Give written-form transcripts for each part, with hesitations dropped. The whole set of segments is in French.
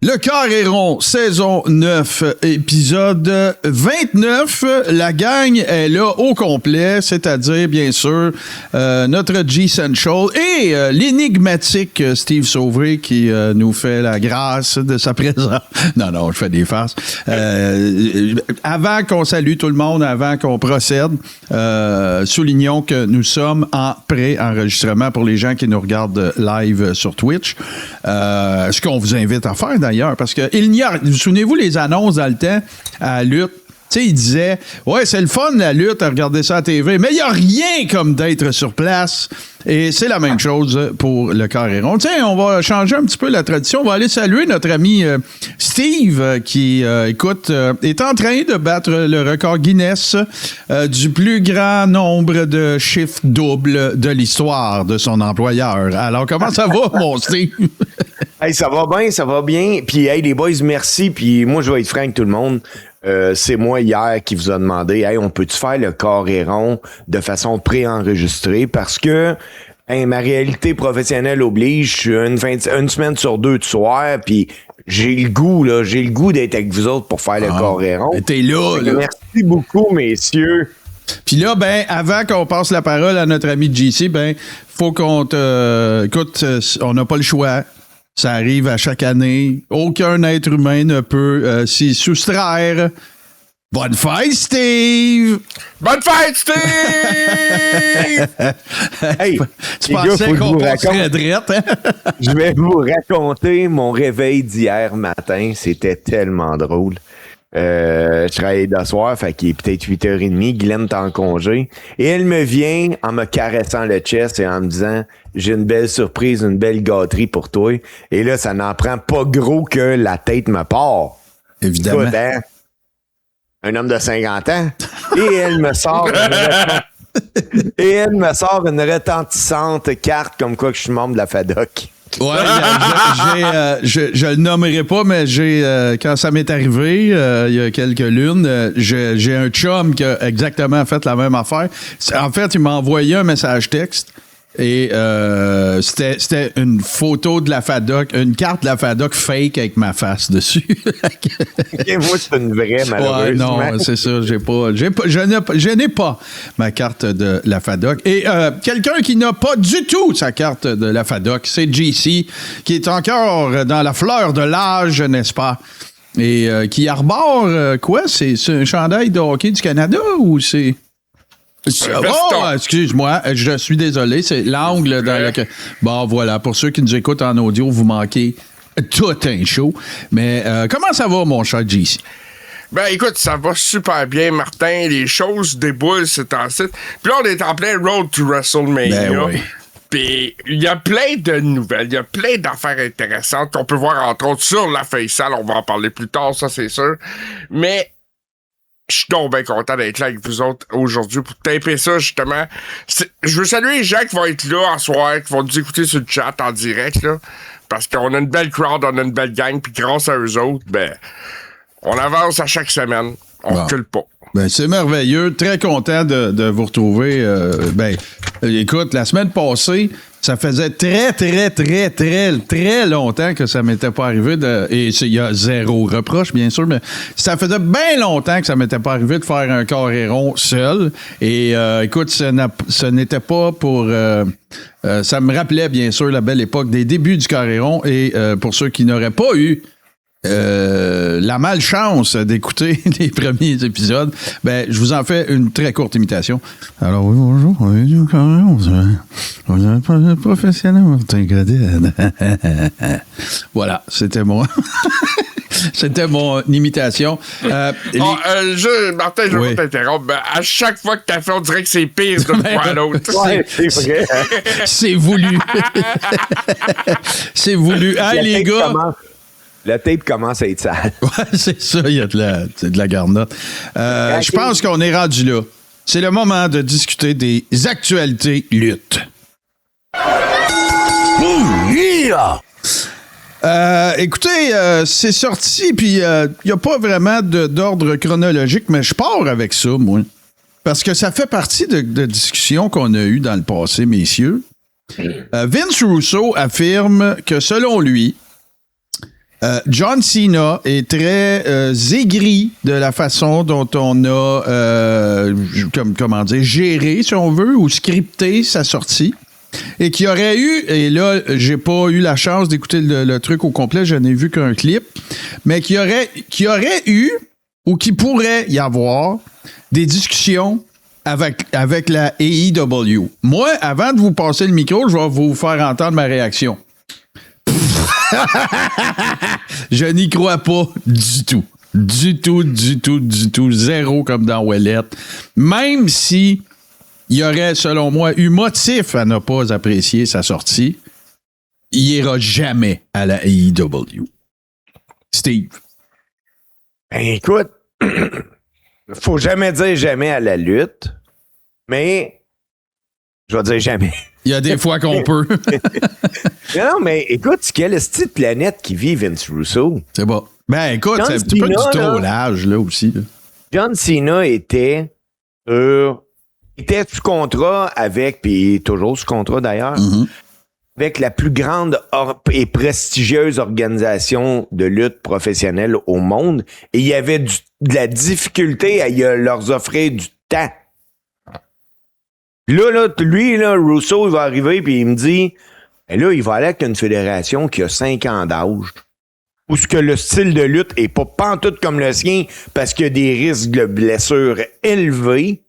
Le Cœur est rond, saison 9, épisode 29. La gang est là au complet, c'est-à-dire, bien sûr, notre G-Central et l'énigmatique Steve Sauvé qui nous fait la grâce de sa présence. Non, je fais des farces. Avant qu'on salue tout le monde, avant qu'on procède, soulignons que nous sommes en pré-enregistrement pour les gens qui nous regardent live sur Twitch. Ce qu'on vous invite à faire, d'ailleurs, parce que vous souvenez-vous les annonces dans le temps à la lutte? Tu sais, il disait, ouais, c'est le fun la lutte, à regarder ça à la TV, mais il n'y a rien comme d'être sur place. Et c'est la même chose pour le Cœur est rond. Tiens, on va changer un petit peu la tradition. On va aller saluer notre ami Steve qui, est en train de battre le record Guinness du plus grand nombre de chiffres doubles de l'histoire de son employeur. Alors, comment ça va, mon Steve? Hey, ça va bien. Puis, hey, les boys, merci. Puis, moi, je vais être franc avec tout le monde. C'est moi hier qui vous a demandé, hey, on peut-tu faire le Cœur est rond de façon préenregistrée parce que ma réalité professionnelle oblige, je suis une semaine sur deux de soir, puis j'ai le goût d'être avec vous autres pour faire le Cœur est rond. T'es là. Merci beaucoup, messieurs. Puis là, avant qu'on passe la parole à notre ami JC, faut qu'on te... Écoute, on n'a pas le choix. Ça arrive à chaque année. Aucun être humain ne peut s'y soustraire. Bonne fête, Steve! Bonne fête, Steve! Hey, tu pensais qu'on passerait drette, hein? Je vais vous raconter mon réveil d'hier matin. C'était tellement drôle. Je travaillais de soir, fait qu'il est peut-être 8h30. Guylaine est en congé. Et elle me vient en me caressant le chest et en me disant « J'ai une belle surprise, une belle gâterie pour toi. » Et là, ça n'en prend pas gros que la tête me part. Évidemment. Écoute, hein? Un homme de 50 ans. Et elle me sort une retentissante carte comme quoi que je suis membre de la FADOC. Ouais, je le nommerai pas, mais quand ça m'est arrivé, il y a quelques lunes, j'ai un chum qui a exactement fait la même affaire. En fait, il m'a envoyé un message texte et c'était une photo de la FADOC, une carte de la FADOC fake avec ma face dessus. Et moi, c'est une vraie, malheureusement. Ouais, non, c'est ça, je n'ai pas ma carte de la FADOC. Et quelqu'un qui n'a pas du tout sa carte de la FADOC, c'est JC, qui est encore dans la fleur de l'âge, n'est-ce pas? Et qui arbore quoi? C'est un chandail de hockey du Canada ou c'est... Oh, excuse-moi, je suis désolé, c'est l'angle dans lequel... Bon, voilà, pour ceux qui nous écoutent en audio, vous manquez tout un show. Mais comment ça va, mon cher JC? Écoute, ça va super bien, Martin. Les choses déboulent, c'est en site. Puis là, on est en plein road to WrestleMania. Oui. Puis il y a plein de nouvelles, il y a plein d'affaires intéressantes qu'on peut voir, entre autres, sur la Faisal. On va en parler plus tard, ça, c'est sûr. Mais... je suis donc bien content d'être là avec vous autres aujourd'hui pour taper ça, justement. Je veux saluer les gens qui vont être là en soir, qui vont nous écouter sur le chat en direct, là, parce qu'on a une belle crowd, on a une belle gang, puis grâce à eux autres, on avance à chaque semaine. On recule pas. C'est merveilleux. Très content de vous retrouver. Écoute, la semaine passée, ça faisait très longtemps que ça m'était pas arrivé et il y a zéro reproche, bien sûr, mais ça faisait bien longtemps que ça m'était pas arrivé de faire un Cœur est rond seul. Et écoute, ce n'était pas pour... ça me rappelait, bien sûr, la belle époque des débuts du Cœur est rond. Et pour ceux qui n'auraient pas eu la malchance d'écouter les premiers épisodes, je vous en fais une très courte imitation. Alors oui, bonjour, on est du Cœur est rond, vous n'êtes pas professionnel, voilà, c'était moi. C'était mon imitation. Martin, je vais pas t'interrompre. À chaque fois que t'as fait, on dirait que c'est pire d'une fois à l'autre. Ouais, c'est vrai. C'est voulu. C'est voulu. Hey, les gars... Le tape commence à être sale. Ouais, c'est ça, il y a de la garnotte. Je pense qu'on est rendu là. C'est le moment de discuter des actualités lutte. Écoutez, c'est sorti, puis il n'y a pas vraiment d'ordre chronologique, mais je pars avec ça, moi. Parce que ça fait partie de discussions qu'on a eues dans le passé, messieurs. Vince Russo affirme que, selon lui, John Cena est très aigri de la façon dont on a, comment dire, géré, si on veut, ou scripté sa sortie. Et qu'il y aurait eu, et là, j'ai pas eu la chance d'écouter le truc au complet, je n'ai vu qu'un clip, mais qu'il y aurait eu, ou qu'il pourrait y avoir, des discussions avec la AEW. Moi, avant de vous passer le micro, je vais vous faire entendre ma réaction. Je n'y crois pas du tout. Du tout. Zéro comme dans Ouellette. Même si il y aurait, selon moi, eu motif à ne pas apprécier sa sortie, il n'ira jamais à la AEW. Steve. Ben, écoute, faut jamais dire jamais à la lutte, mais je vais dire jamais. Il y a des fois qu'on peut. Non, mais écoute, quelle est-ce planète qui vit Vince Russo? C'est bon. Ben, écoute, John c'est un petit peu Cena, du trollage, là, aussi. Là. John Cena était sous contrat avec, puis toujours sous contrat d'ailleurs, avec la plus grande et prestigieuse organisation de lutte professionnelle au monde. Et il y avait de la difficulté à leur offrir du temps. Là, lui, Russo, il va arriver puis il me dit, ben là, il va aller avec une fédération qui a 5 ans d'âge. Où ce que le style de lutte est pas pantoute comme le sien parce qu'il y a des risques de blessures élevés.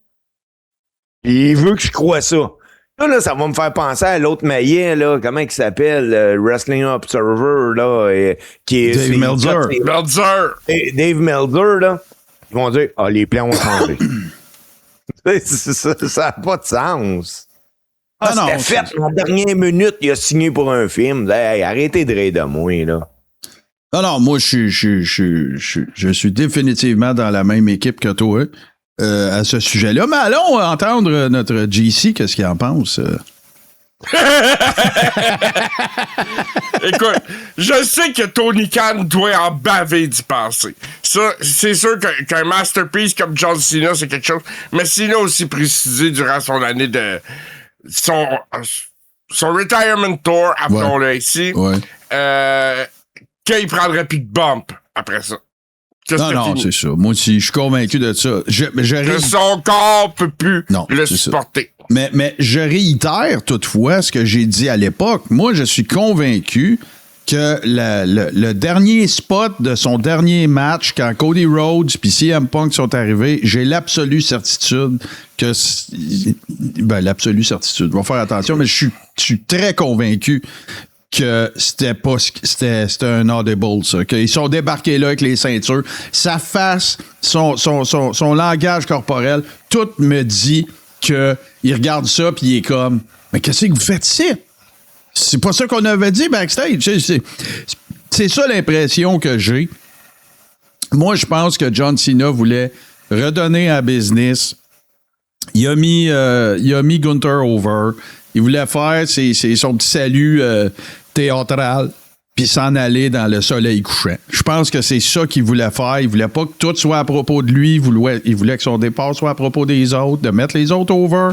Et il veut que je croie ça. Là, ça va me faire penser à l'autre maillet, là, comment il s'appelle, Wrestling Observer, là, qui est... Dave Meltzer. Dave Meltzer, là. Ils vont dire, les plans ont changé. Ça n'a pas de sens. C'était fait, en dernière minute, il a signé pour un film. Hey, arrêtez de rire de moi, là. Non, moi, je suis définitivement dans la même équipe que toi à ce sujet-là. Mais allons entendre notre GC, qu'est-ce qu'il en pense. Écoute, je sais que Tony Khan doit en baver d'y penser. Ça, c'est sûr qu'un masterpiece comme John Cena, c'est quelque chose. Mais Cena a aussi précisé durant son année de... Son retirement tour, appelons-le ici, qu'il prendrait Pete Bump après ça. Non, c'est ça. Moi aussi, je suis convaincu de ça. Que son corps peut plus le supporter. Mais je réitère toutefois ce que j'ai dit à l'époque. Moi, je suis convaincu que le dernier spot de son dernier match, quand Cody Rhodes puis CM Punk sont arrivés, j'ai l'absolue certitude que... l'absolue certitude. Je vais faire attention, mais je suis très convaincu que c'était un audible, ça. Qu'ils sont débarqués là avec les ceintures. Sa face, son langage corporel, tout me dit qu'il regarde ça puis il est comme, mais qu'est-ce que vous faites ici? C'est pas ça qu'on avait dit backstage. C'est ça l'impression que j'ai. Moi, je pense que John Cena voulait redonner à business. Il a mis Gunther over. Il voulait faire son petit salut théâtral puis s'en aller dans le soleil couchant. Je pense que c'est ça qu'il voulait faire. Il voulait pas que tout soit à propos de lui. Il voulait que son départ soit à propos des autres, de mettre les autres over.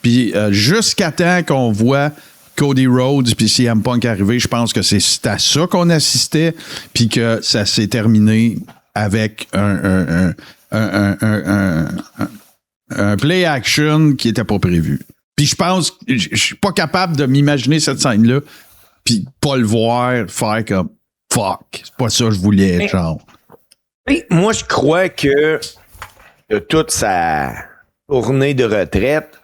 Puis jusqu'à temps qu'on voit Cody Rhodes puis CM Punk arriver, je pense que c'est à ça qu'on assistait puis que ça s'est terminé avec un play action qui était pas prévu. Puis je pense, je suis pas capable de m'imaginer cette scène-là puis pas le voir faire comme fuck, c'est pas ça que je voulais, genre. Moi, je crois que de toute sa tournée de retraite,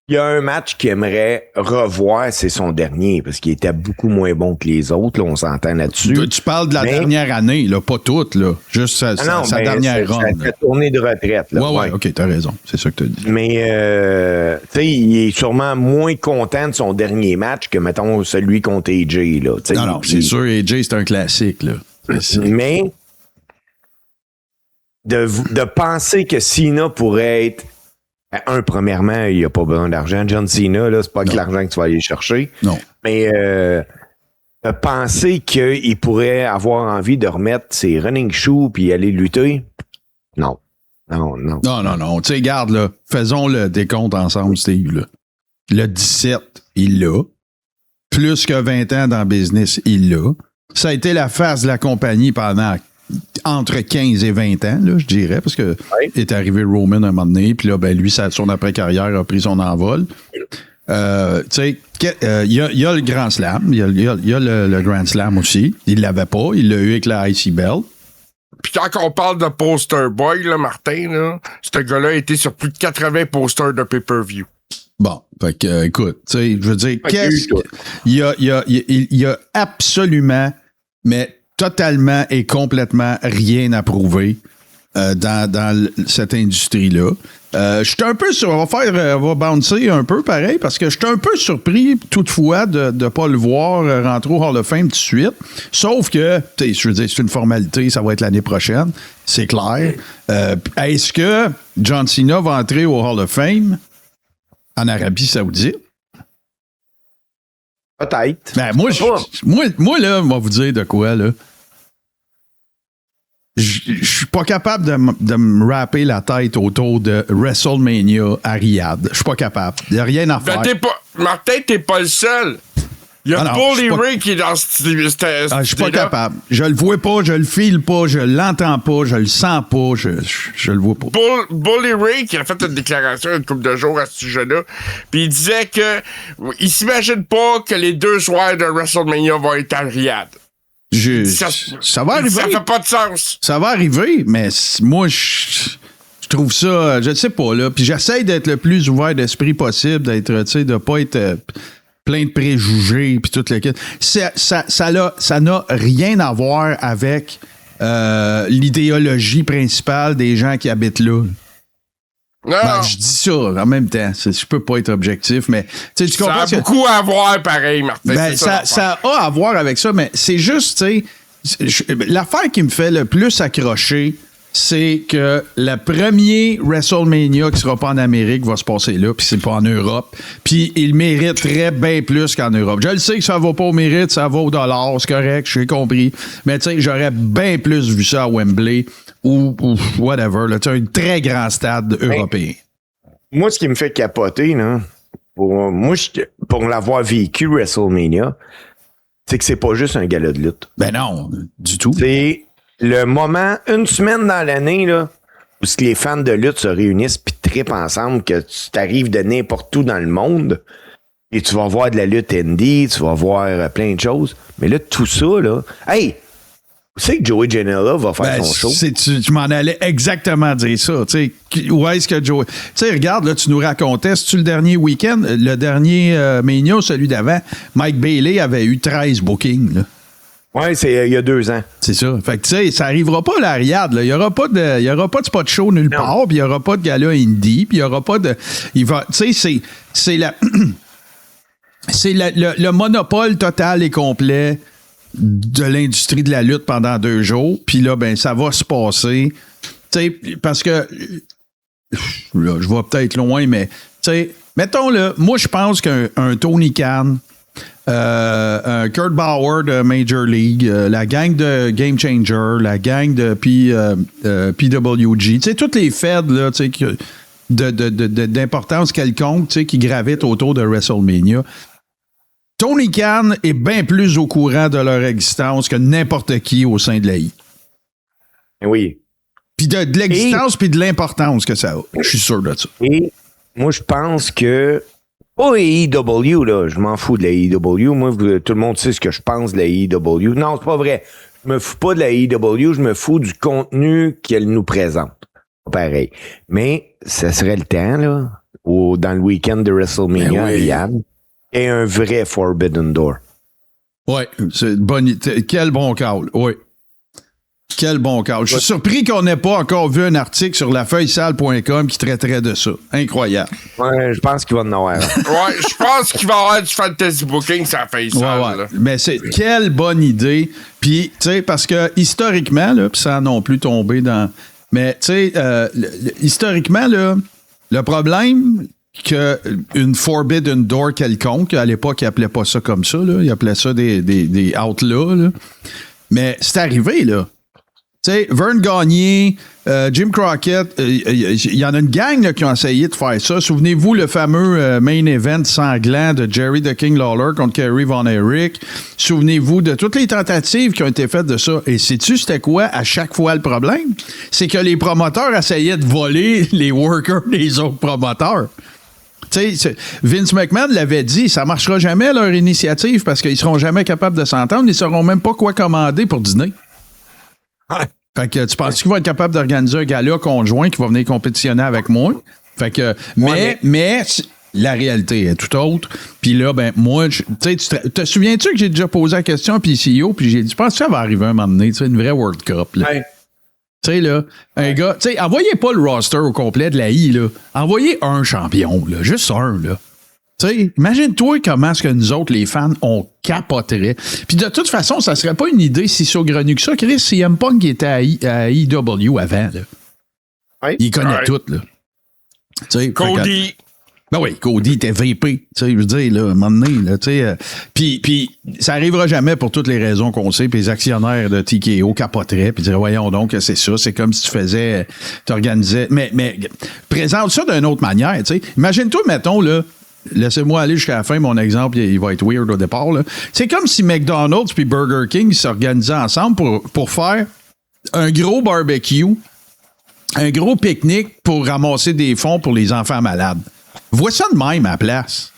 il y a un match qu'il aimerait revoir, c'est son dernier, parce qu'il était beaucoup moins bon que les autres, là, on s'entend là-dessus. Tu parles de la dernière année, là, pas toute, là. Juste sa dernière run. Sa tournée de retraite. Là, ouais, OK, t'as raison. C'est ça que t'as dit. Mais, tu sais, il est sûrement moins content de son dernier match que, mettons, celui contre AJ, là. Non, c'est sûr, AJ, c'est un classique, là. Mais, de penser que Cena pourrait être... premièrement, il n'y a pas besoin d'argent. John Cena, là, c'est pas que l'argent que tu vas aller chercher. Non. Mais penser qu'il pourrait avoir envie de remettre ses running shoes puis aller lutter, non. Non. Tu sais, garde, là, faisons le décompte ensemble, Steve, là. Le 17, il l'a. Plus que 20 ans dans le business, il l'a. Ça a été la face de la compagnie pendant entre 15 et 20 ans, là, je dirais, parce que est arrivé Roman un moment donné, puis là, ben, lui, son après-carrière a pris son envol. Tu sais, il y a le Grand Slam, il y a le Grand Slam aussi. Il l'avait pas, il l'a eu avec la IC Belt. Puis quand on parle de poster boy, là, Martin, là, ce gars-là a été sur plus de 80 posters de pay-per-view. Bon, fait que, écoute, tu sais, je veux dire, il y a absolument, mais totalement et complètement rien à prouver dans cette industrie-là. Je suis un peu on va bouncer un peu pareil, parce que je suis un peu surpris toutefois de ne pas le voir rentrer au Hall of Fame tout de suite. Sauf que, je veux dire, c'est une formalité, ça va être l'année prochaine, c'est clair. Est-ce que John Cena va entrer au Hall of Fame en Arabie Saoudite? Peut-être. Ben, moi, là, on va vous dire de quoi, là. Je suis pas capable de me rapper la tête autour de WrestleMania à Riyad. Je suis pas capable. Il n'y a rien à faire. Martin, t'es pas le seul. Il y a Bully Ray qui est dans ce je suis pas capable. Je le vois pas, je le file pas, je l'entends pas, je le sens pas, je le vois pas. Bully Ray qui a fait une déclaration une couple de jours à ce sujet-là, puis il disait que il s'imagine pas que les 2 soirs de WrestleMania vont être à Riyad. Ça va arriver. Ça fait pas de sens. Ça va arriver, mais moi, je trouve ça, je ne sais pas, là. Puis j'essaie d'être le plus ouvert d'esprit possible, d'être, tu sais, de pas être plein de préjugés, puis toute l'équipe. Ça n'a rien à voir avec l'idéologie principale des gens qui habitent là. Ben, je dis ça en même temps. Je peux pas être objectif, mais tu comprends. Ça a beaucoup à voir, pareil, Martin. Ben, ça a à voir avec ça, mais c'est juste, tu sais, l'affaire qui me fait le plus accrocher, c'est que le premier WrestleMania qui sera pas en Amérique va se passer là, puis c'est pas en Europe. Puis il mériterait bien plus qu'en Europe. Je le sais que ça va pas au mérite, ça va au dollar, c'est correct, j'ai compris. Mais tu sais, j'aurais bien plus vu ça à Wembley ou whatever, là, un très grand stade européen. Moi, ce qui me fait capoter, là, pour l'avoir vécu WrestleMania, c'est que c'est pas juste un gala de lutte. Ben non, du tout. C'est le moment, une semaine dans l'année, là, où les fans de lutte se réunissent puis trippent ensemble, que tu t'arrives de n'importe où dans le monde et tu vas voir de la lutte indie, tu vas voir plein de choses. Mais là, tout ça, là... Hey! Tu sais que Joey Janela va faire son show? Tu m'en allais exactement dire ça. Où est-ce que Joey... Tu sais, regarde, là, tu nous racontais, c'est-tu le dernier week-end? Le dernier Mania, celui d'avant, Mike Bailey avait eu 13 bookings, là. Oui, c'est il y a 2 ans. C'est ça. Fait que, tu sais, ça arrivera pas à la Riyad. Il n'y aura pas de spot show nulle part, puis il n'y aura pas de gala indie, puis il n'y aura pas de... Tu sais, c'est la... c'est le monopole total et complet de l'industrie de la lutte pendant 2 jours, puis là, ben, ça va se passer. Tu sais, parce que... Là, je vais peut-être loin, mais, tu sais, mettons, là, moi, je pense qu'un Tony Khan... un Kurt Bauer de Major League, la gang de Game Changer, la gang de PWG, tu sais, toutes les feds là, tu sais, d'importance quelconque, tu sais, qui gravitent autour de WrestleMania. Tony Khan est bien plus au courant de leur existence que n'importe qui au sein de l'AI. Oui. Puis de l'existence puis de l'importance que ça a. Je suis sûr de ça. Et moi, je pense que pas AEW, là, je m'en fous de la AEW. Moi, tout le monde sait ce que je pense de la AEW. Non, c'est pas vrai. Je me fous pas de la AEW, je me fous du contenu qu'elle nous présente. Pareil. Mais ça serait le temps, là, dans le week-end de WrestleMania, Riyad, et un vrai Forbidden Door. Oui, c'est quel bon call. Oui. Quel bon call. Je suis surpris qu'on n'ait pas encore vu un article sur lafeuillesale.com qui traiterait de ça. Incroyable. Ouais, je pense qu'il va en avoir. Ouais, je pense qu'il va y avoir du fantasy booking sur la Feuillesale. Ouais. Mais c'est quelle bonne idée. Puis, tu sais, parce que historiquement, là, puis ça non plus tombé dans... Mais, tu sais, historiquement, là, le problème qu'une Forbidden Door quelconque, à l'époque, ils n'appelaient pas ça comme ça, là. Ils appelaient ça des outlaws, là. Mais c'est arrivé, là. Tu sais, Vern Gagné, Jim Crockett, il y en a une gang là, qui ont essayé de faire ça. Souvenez-vous le fameux main event sanglant de Jerry the King Lawler contre Kerry Von Erich. Souvenez-vous de toutes les tentatives qui ont été faites de ça. Et sais-tu c'était quoi à chaque fois le problème? C'est que les promoteurs essayaient de voler les workers des autres promoteurs. Tu sais, Vince McMahon l'avait dit, ça marchera jamais leur initiative parce qu'ils seront jamais capables de s'entendre. Ils sauront même pas quoi commander pour dîner. Fait que tu penses qu'il va être capable d'organiser un gala conjoint qui va venir compétitionner avec moi? Fait que, mais la réalité est tout autre. Puis là, ben, moi, tu sais, te souviens-tu que j'ai déjà posé la question à PCO, puis j'ai dit, je pense que ça va arriver un moment donné, tu sais, une vraie World Cup, là. Ouais. Tu sais, là, un gars, tu sais, envoyez pas le roster au complet de la I, là. Envoyez un champion, là, juste un, là. Tu sais, imagine-toi comment est-ce que nous autres, les fans, on capoterait. Puis de toute façon, ça serait pas une idée si saugrenue que ça. Chris, CM Punk était à IW avant, là. Oui. Il connaît tout, là. T'sais, Cody. Ben oui, Cody était VP, tu sais, je veux dire, là, à un moment donné, là, tu sais. Puis ça arrivera jamais pour toutes les raisons qu'on sait, puis les actionnaires de TKO capoteraient, puis diraient, voyons donc, c'est ça, c'est comme si tu organisais. Mais présente ça d'une autre manière, tu sais. Imagine-toi, mettons, là, laissez-moi aller jusqu'à la fin, mon exemple, il va être weird au départ, là. C'est comme si McDonald's puis Burger King s'organisaient ensemble pour faire un gros barbecue, un gros pique-nique pour ramasser des fonds pour les enfants malades. Vois ça de même à la place.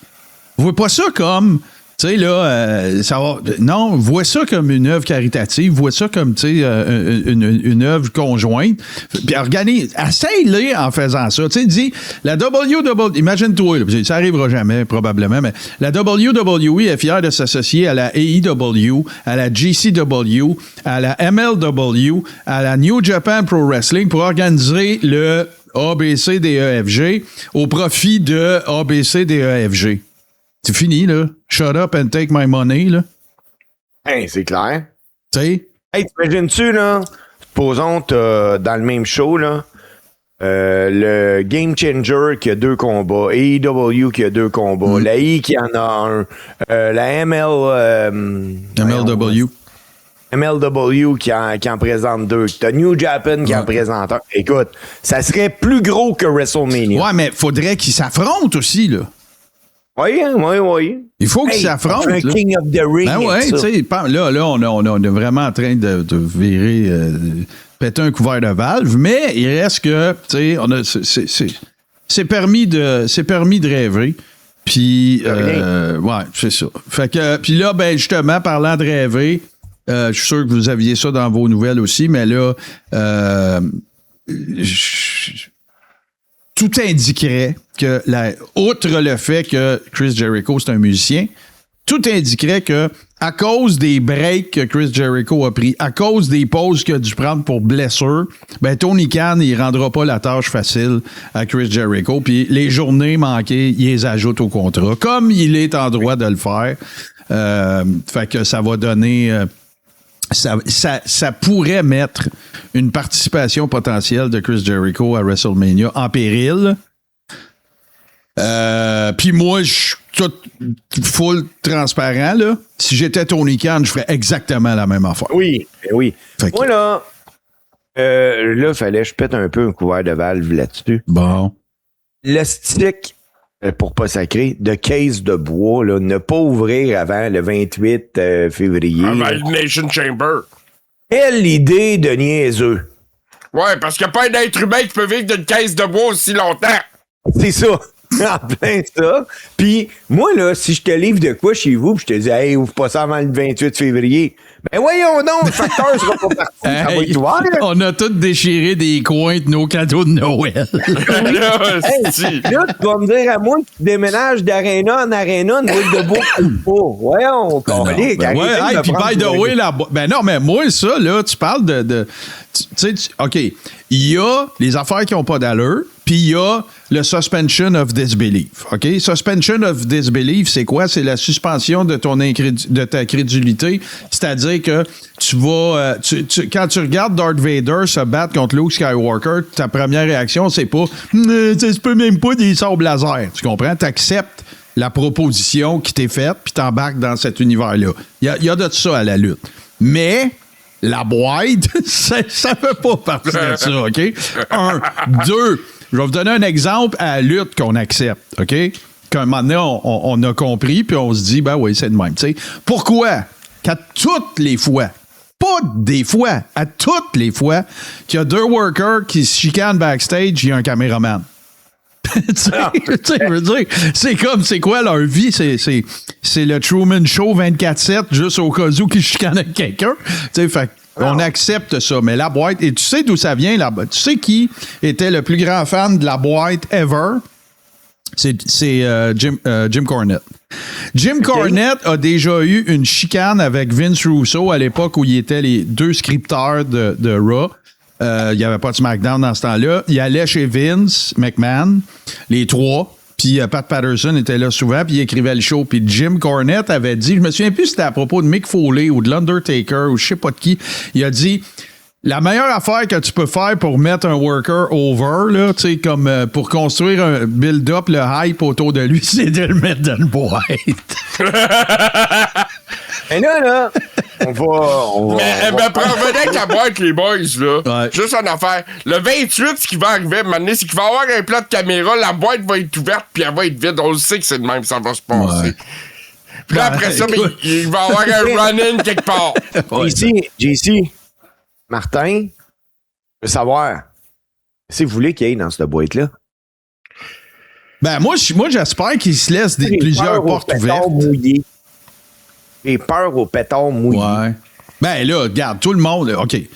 Vois pas ça comme, tu sais, là, ça va. Non, vois ça comme une œuvre caritative, vois ça comme, tu sais, une œuvre conjointe. Puis organise, essaye-le en faisant ça. Tu sais, dis, la WWE, imagine-toi, là, ça arrivera jamais, probablement, mais la WWE est fière de s'associer à la AEW, à la GCW, à la MLW, à la New Japan Pro Wrestling pour organiser le ABCDEFG au profit de ABCDEFG. C'est fini, là. Shut up and take my money, là. Hey, c'est clair. Tu sais? Hey, t'imagines-tu, là? Supposons dans le même show, là, le Game Changer qui a 2 combats, AEW qui a 2 combats, la I qui en a un, la MLW. MLW qui en présente 2. T'as New Japan qui en présente 1. Écoute, ça serait plus gros que WrestleMania. Ouais, mais faudrait qu'ils s'affrontent aussi, là. Oui. Il faut qu'ils s'affrontent. Un King of the Ring. Ben ouais, tu sais, là, on est vraiment en train de virer, péter un couvert de valve, mais il reste que, tu sais, c'est permis de rêver. Puis, ouais, c'est ça. Fait que, puis là, ben, justement, parlant de rêver, je suis sûr que vous aviez ça dans vos nouvelles aussi, mais là, tout indiquerait que, outre le fait que Chris Jericho, c'est un musicien, tout indiquerait que, à cause des breaks que Chris Jericho a pris, à cause des pauses qu'il a dû prendre pour blessure, ben Tony Khan, il rendra pas la tâche facile à Chris Jericho, puis les journées manquées, il les ajoute au contrat, comme il est en droit de le faire. Fait que ça va donner... Ça pourrait mettre une participation potentielle de Chris Jericho à WrestleMania en péril. Puis moi, je suis tout full transparent, là. Si j'étais Tony Khan, je ferais exactement la même affaire. Oui. Moi, là, fallait que je pète un peu un couvert de valve là-dessus. Bon. Le stick, pour pas sacrer, de case de bois, là, ne pas ouvrir avant le 28 février. Avant le Nation Chamber. Quelle idée de niaiseux. Ouais, parce qu'il n'y a pas un être humain qui peut vivre d'une caisse de bois aussi longtemps. C'est ça. En plein ça. Puis, moi, là, si je te livre de quoi chez vous, puis je te dis, hey, ouvre pas ça avant le 28 février. Ben, voyons donc, le facteur sera pas parti. Ça va être ouvert. On a tous déchiré des coins de nos cadeaux de Noël. Là, tu vas me dire à moi que tu déménages d'aréna en aréna, une boule de bois. Voyons, puis by the way, ben non, mais moi, ça, là, tu parles de tu sais, OK, il y a les affaires qui n'ont pas d'allure, puis il y a le suspension of disbelief. OK? Suspension of disbelief, c'est quoi? C'est la suspension de ta crédulité. C'est-à-dire que tu vas... quand tu regardes Darth Vader se battre contre Luke Skywalker, ta première réaction, c'est pas « ça se peut même pas des sabres laser ». Tu comprends? Tu acceptes la proposition qui t'est faite, puis t'embarques dans cet univers-là. Il y a de ça à la lutte. Mais... La boîte, ça fait pas partie de ça, OK? 1. 2. Je vais vous donner un exemple à la lutte qu'on accepte, OK? Qu'à un moment donné, on a compris, puis on se dit, ben oui, c'est de même. T'sais. Pourquoi? Qu'à toutes les fois, pas des fois, à toutes les fois qu'il y a 2 workers qui se chicanent backstage, il y a un caméraman. Je veux dire, c'est quoi leur vie? C'est le Truman Show 24/7, juste au cas où qu'ils chicanent avec quelqu'un. Fait on accepte ça. Mais la boîte, et tu sais d'où ça vient là-bas? Tu sais qui était le plus grand fan de la boîte ever? C'est Jim Cornette. Jim Cornette a déjà eu une chicane avec Vince Russo à l'époque où il était les 2 scripteurs de Raw. Il n'y avait pas de SmackDown dans ce temps-là. Il allait chez Vince McMahon, les 3. Puis Pat Patterson était là souvent, puis il écrivait le show. Puis Jim Cornette avait dit, je me souviens plus si c'était à propos de Mick Foley ou de l'Undertaker ou je sais pas de qui, il a dit, la meilleure affaire que tu peux faire pour mettre un worker over, là, tu sais, comme pour construire un build-up, le hype autour de lui, c'est de le mettre dans le boîte. Et là, on va. Mais pour revenir avec la boîte, les boys, là, ouais. Juste une affaire. Le 28, ce qui va arriver, maintenant, c'est qu'il va y avoir un plat de caméra, la boîte va être ouverte, puis elle va être vide. On le sait que c'est de même, ça va se passer. Ouais. Puis là, après ça, il va y avoir un run-in quelque part. JC, Martin, je veux savoir, si vous voulez qu'il y ait dans cette boîte-là. Ben, moi j'espère qu'il se laisse plusieurs portes ouvertes. J'ai peur aux pétards mouillés. Ouais. Ben là, regarde, tout le monde, OK. Tu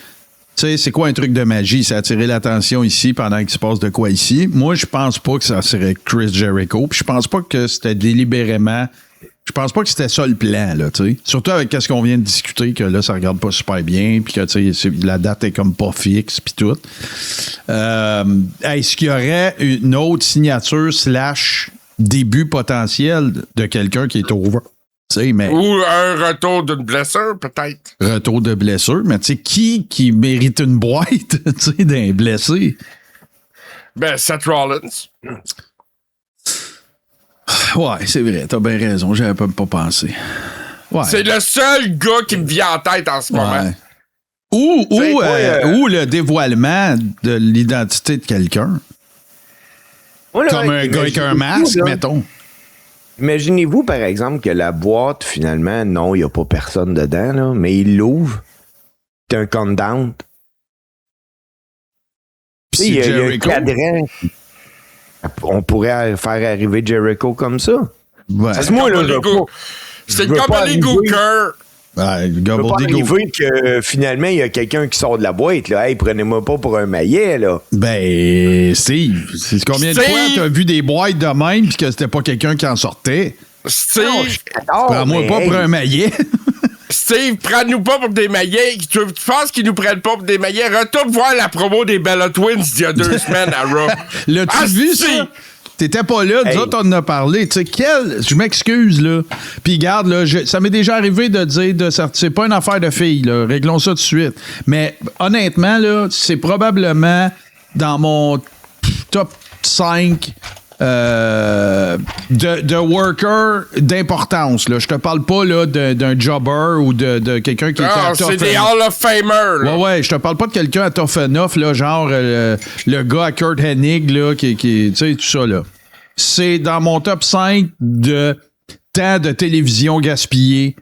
sais, c'est quoi un truc de magie? C'est attirer l'attention ici pendant qu'il se passe de quoi ici. Moi, je pense pas que ça serait Chris Jericho. Puis je pense pas que c'était délibérément. Je pense pas que c'était ça le plan, là, tu sais. Surtout avec ce qu'on vient de discuter, que là, ça regarde pas super bien, puis que, tu sais, la date est comme pas fixe, puis tout. Est-ce qu'il y aurait une autre signature / début potentiel de quelqu'un qui est over? Mais, ou un retour d'une blessure, peut-être. Retour de blessure, mais tu sais, qui mérite une boîte, tu sais, d'un blessé? Ben, Seth Rollins. Ouais, c'est vrai, t'as bien raison, j'avais pas pensé. Ouais. C'est le seul gars qui me vient en tête en ce moment. Ou le dévoilement de l'identité de quelqu'un. Comme un gars avec un masque, mettons. Imaginez-vous, par exemple, que la boîte, finalement, non, il n'y a pas personne dedans, là, mais il l'ouvre. C'est un countdown. Il y a un cadran. On pourrait faire arriver Jericho comme ça. Ouais. C'est moi, là, c'est le gobbledygooker. Ouais, il peut pas arriver que finalement, il y a quelqu'un qui sort de la boîte. Là. Hey, prenez-moi pas pour un maillet. Là. Ben, Steve, c'est combien de fois t'as vu des boîtes de même puis que c'était pas quelqu'un qui en sortait? Steve, prends-moi pas pour un maillet. Steve, prends-nous pas pour des maillets. Tu penses qu'ils nous prennent pas pour des maillets? Retourne voir la promo des Bella Twins d'il y a 2 semaines à Raw. L'as-tu vu, ça? T'étais pas là, nous autres, on en a parlé. Tu sais, je m'excuse, là. Puis, garde, là, ça m'est déjà arrivé de dire, c'est pas une affaire de filles, là. Réglons ça tout de suite. Mais, honnêtement, là, c'est probablement dans mon top 5 de workers d'importance, là. Je te parle pas, là, d'un jobber ou de quelqu'un qui était à Tough. C'est des Hall of Famers, là. Ouais, je te parle pas de quelqu'un à Tough Enough, là, genre le gars à Kurt Hennig, là, qui tu sais, tout ça, là. C'est dans mon top 5 de temps de télévision gaspillé,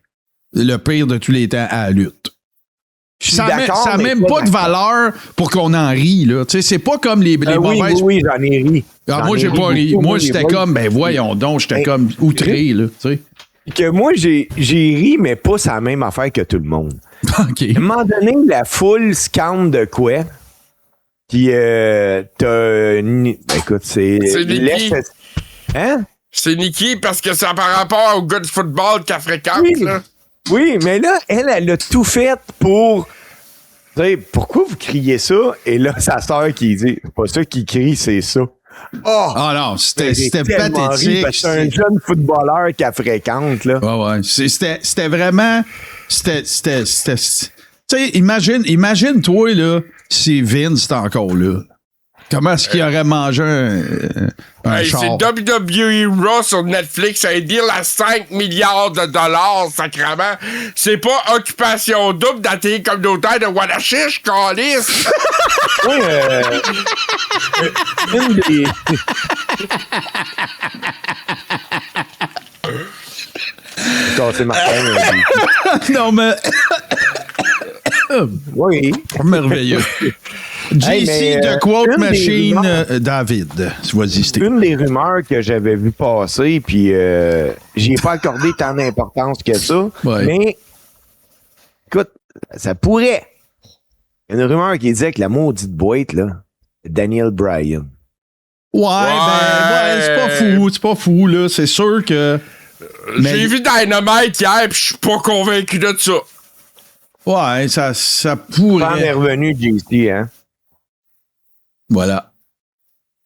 le pire de tous les temps à la lutte. Ça n'a même pas de valeur pour qu'on en rit, là. Tu sais, c'est pas comme les mauvaises... Oui, j'en ai ri. Moi, j'ai pas ri. Moi, j'étais comme, ben voyons donc, j'étais comme outré, là, tu sais. Que moi, j'ai ri, mais pas c'est la même affaire que tout le monde. OK. À un moment donné, la foule scanne de quoi? Puis, écoute, c'est... C'est Nikki. Hein? C'est Nikki parce que c'est par rapport au gars de football qu'elle fréquente, là. Oui, mais là, elle a tout fait pour... Tu sais, pourquoi vous criez ça? Et là, sa sœur qui dit, c'est pas ça qui crie, c'est ça. Oh non, c'était pathétique. C'est un jeune footballeur qu'elle fréquente, là. Ouais. C'était vraiment... C'était... Tu sais, imagine-toi, là, si Vince était encore là. Comment est-ce qu'il aurait mangé un Hey, char? c'est WWE Raw sur Netflix, un deal à 5 milliards de dollars, sacrément. C'est pas Occupation Double dans la télé communautaire de Wanachish, câlisse. Oui, une des... C'est Martin. Non, mais... Oui. Merveilleux. JC Hey, mais, de Quote une des Machine, rumeurs- David. Vas-y, Steve. Une des rumeurs que j'avais vu passer, puis j'y ai pas accordé tant d'importance que ça, Ouais. mais écoute, ça pourrait. Il y a une rumeur qui disait que la maudite boîte, là, c'est Daniel Bryan. Ouais, c'est pas fou, là. C'est sûr que... Mais- J'ai vu Dynamite hier, pis je suis pas convaincu de ça. Ouais, ça Quand est pourrait... revenu, JC, hein? Voilà.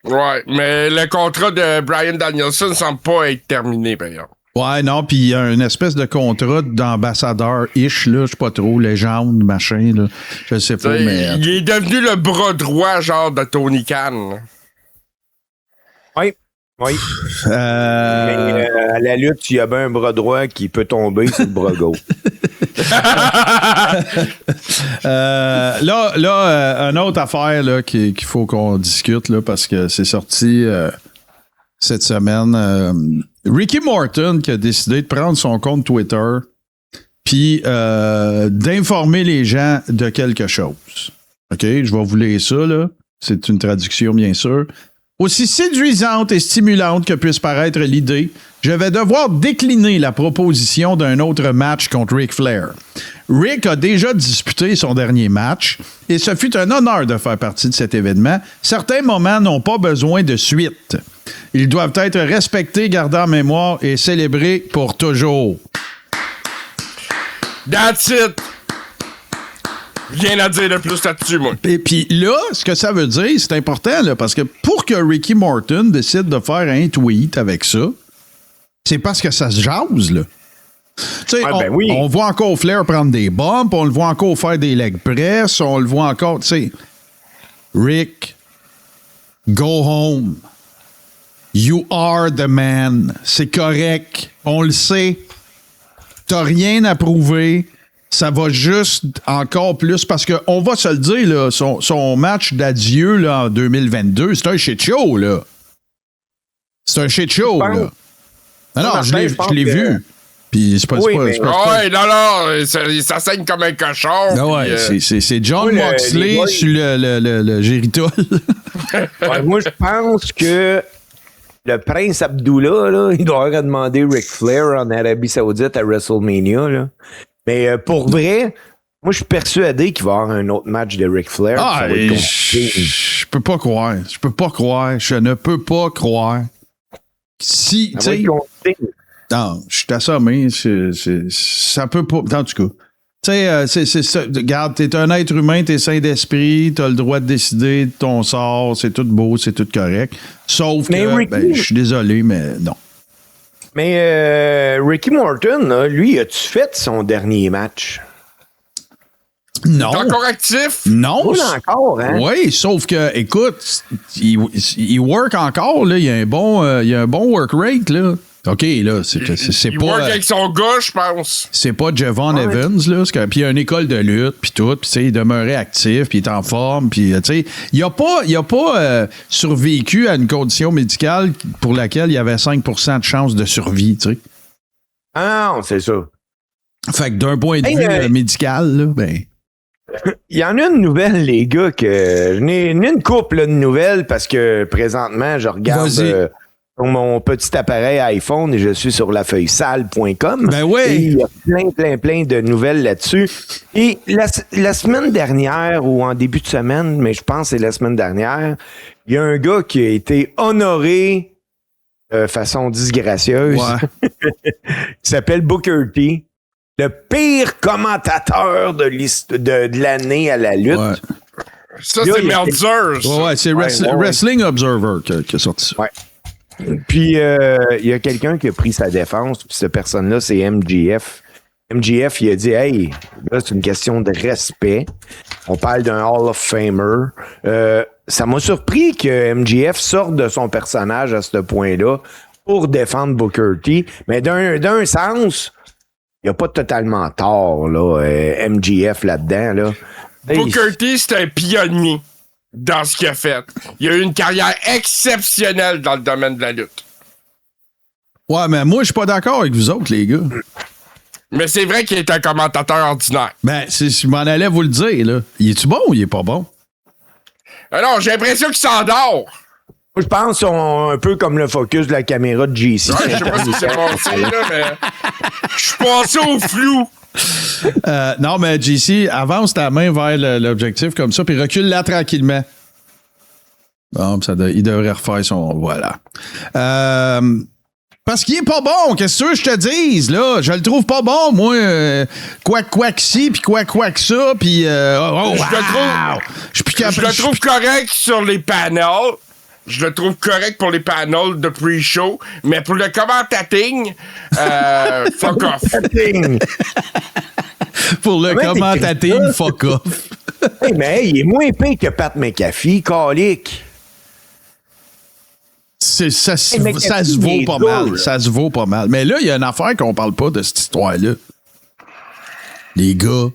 Ouais, mais le contrat de Bryan Danielson semble pas être terminé, d'ailleurs. Ouais, non, puis il y a une espèce de contrat d'ambassadeur-ish, là, je sais pas trop, légende, machin, là. Je sais pas, mais... Il est devenu le bras droit, genre, de Tony Khan. là. Oui. Oui. Mais à la lutte, il y a bien un bras droit qui peut tomber sur le bras gauche. Une autre affaire là, qu'il faut qu'on discute là, parce que c'est sorti cette semaine. Ricky Morton qui a décidé de prendre son compte Twitter puis d'informer les gens de quelque chose. OK, je vais vous lire ça, là. C'est une traduction, bien sûr. Aussi séduisante et stimulante que puisse paraître l'idée, je vais devoir décliner la proposition d'un autre match contre Ric Flair. Rick a déjà disputé son dernier match et ce fut un honneur de faire partie de cet événement. Certains moments n'ont pas besoin de suite. Ils doivent être respectés, gardés en mémoire et célébrés pour toujours. That's it! Rien à dire de plus là-dessus, moi. Et puis là, ce que ça veut dire, c'est important, là, parce que pour que Ricky Morton décide de faire un tweet avec ça, c'est parce que ça se jase, là. Tu sais, on voit encore Flair prendre des bumps, on le voit encore faire des leg press, on le voit encore, tu sais. Rick, go home. You are the man. C'est correct. On le sait. T'as rien à prouver. Ça va juste encore plus, parce qu'on va se le dire, là, son match d'adieu là, en 2022, c'est un shit show, là. C'est un shit show, là. Non, je l'ai vu. Puis c'est pas... Ouais, non, ça saigne comme un cochon. Non, ouais, c'est John Moxley sur le Géritol. Ouais, moi, je pense que le prince Abdullah, là, il doit avoir demandé Ric Flair en Arabie Saoudite à WrestleMania, là. Mais pour vrai, moi, je suis persuadé qu'il va y avoir un autre match de Ric Flair. Ah, je peux pas croire. Je ne peux pas croire. Si, tu sais... Non, je suis assommé. Ça peut pas... En tout cas, tu sais, regarde, t'es un être humain, t'es sain d'esprit, t'as le droit de décider de ton sort, c'est tout beau, c'est tout correct. Sauf que, je suis désolé, mais non. Mais Ricky Morton, là, lui, as-tu fait son dernier match? Non. T'es encore actif? Non. Pas encore, hein? Oui, sauf que, écoute, il work encore, là. Il y a un bon work rate, là. OK, là, c'est pas... Il work avec son gars, je pense. C'est pas Javon Evans, là. Puis il a une école de lutte, puis tout. Puis, tu sais, il demeurait actif, puis il est en forme. Puis, tu sais, il a pas survécu à une condition médicale pour laquelle il y avait 5% de chance de survie, tu sais. Ah non, c'est ça. Fait que d'un point de vue médical, là, ben... Il y en a une nouvelle, les gars, que... J'en ai une couple de nouvelles parce que présentement, je regarde... sur mon petit appareil iPhone et je suis sur lafeuillesale.com. Ben oui! Et il y a plein de nouvelles là-dessus. Et la semaine dernière, ou en début de semaine, mais je pense que c'est la semaine dernière, il y a un gars qui a été honoré de façon disgracieuse. Ouais. Il s'appelle Booker T. Le pire commentateur de l'année à la lutte. Ouais. Ça, c'est Meltzer. Ouais, c'est Wrestling Observer qui a sorti ça. Ouais. Puis, il y a quelqu'un qui a pris sa défense, puis cette personne-là, c'est MJF. MJF, il a dit, hey, là, c'est une question de respect. On parle d'un Hall of Famer. ça m'a surpris que MJF sorte de son personnage à ce point-là pour défendre Booker T. Mais d'un sens, il n'y a pas totalement tort, là, MJF là-dedans. Là. Booker T, c'est un pionnier dans ce qu'il a fait. Il a eu une carrière exceptionnelle dans le domaine de la lutte. Ouais, mais moi, je suis pas d'accord avec vous autres, les gars. Mais c'est vrai qu'il est un commentateur ordinaire. Ben, je m'en allais vous le dire, là. Il est-tu bon ou il est pas bon? Alors, j'ai l'impression qu'il s'endort. Moi, je pense qu'ils sont un peu comme le focus de la caméra de JC. Ouais, je sais pas ce qui s'est passé, là, mais je suis passé au flou. Non, mais JC, avance ta main vers l'objectif comme ça, puis recule-la tranquillement. Bon, il devrait refaire son... Voilà. Parce qu'il est pas bon, qu'est-ce que je te dise, là? Je le trouve pas bon, moi. Quoi que ci, puis quoi que ça, puis... Je le trouve correct sur les panels. Je le trouve correct pour les panels de pre-show, mais pour le commentating, fuck off. Pour le commentating, fuck off. Hey, mais il est moins épais que Pat McAfee, calique. Ça se vaut pas mal. Ça se vaut pas mal. Mais là, il y a une affaire qu'on parle pas de cette histoire-là. Les gars,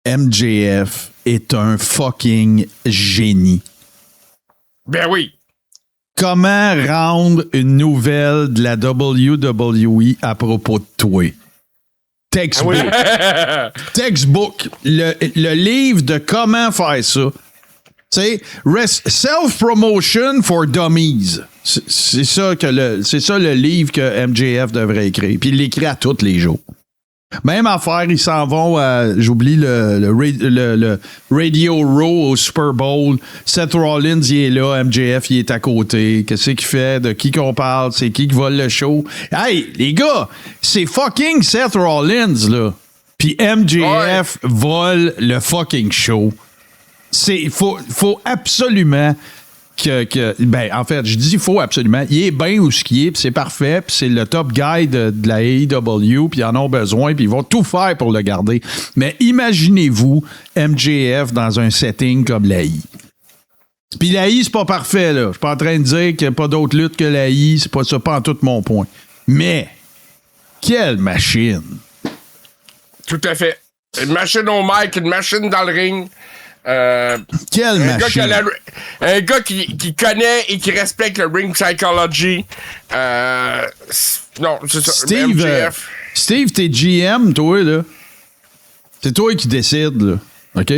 MJF est un fucking génie. Ben oui. Comment rendre une nouvelle de la WWE à propos de toi? Textbook. Textbook. Le livre de comment faire ça. Tu sais, Self-Promotion for Dummies. C'est ça le livre que MJF devrait écrire. Puis il l'écrit à tous les jours. Même affaire, ils s'en vont à, j'oublie le Radio Row au Super Bowl. Seth Rollins, il est là, MJF, il est à côté. Qu'est-ce qu'il fait? De qui qu'on parle? C'est qui vole le show? Hey, les gars, c'est fucking Seth Rollins, là. Puis MJF vole le fucking show. Faut absolument ben, en fait, je dis il faut absolument. Il est bien où ce qu'il est, puis c'est parfait, puis c'est le top guy de la AEW, puis ils en ont besoin, puis ils vont tout faire pour le garder. Mais imaginez-vous MJF dans un setting comme l'AI. Puis l'AI, c'est pas parfait, là. Je suis pas en train de dire qu'il n'y a pas d'autre lutte que l'AI, c'est pas ça, pas en tout mon point. Mais, quelle machine! Tout à fait. Une machine au mic, une machine dans le ring. Quelle machine! Un gars qui connaît et qui respecte le ring psychology. Non, c'est ça. Steve, t'es GM, toi, là. C'est toi qui décides, là. OK?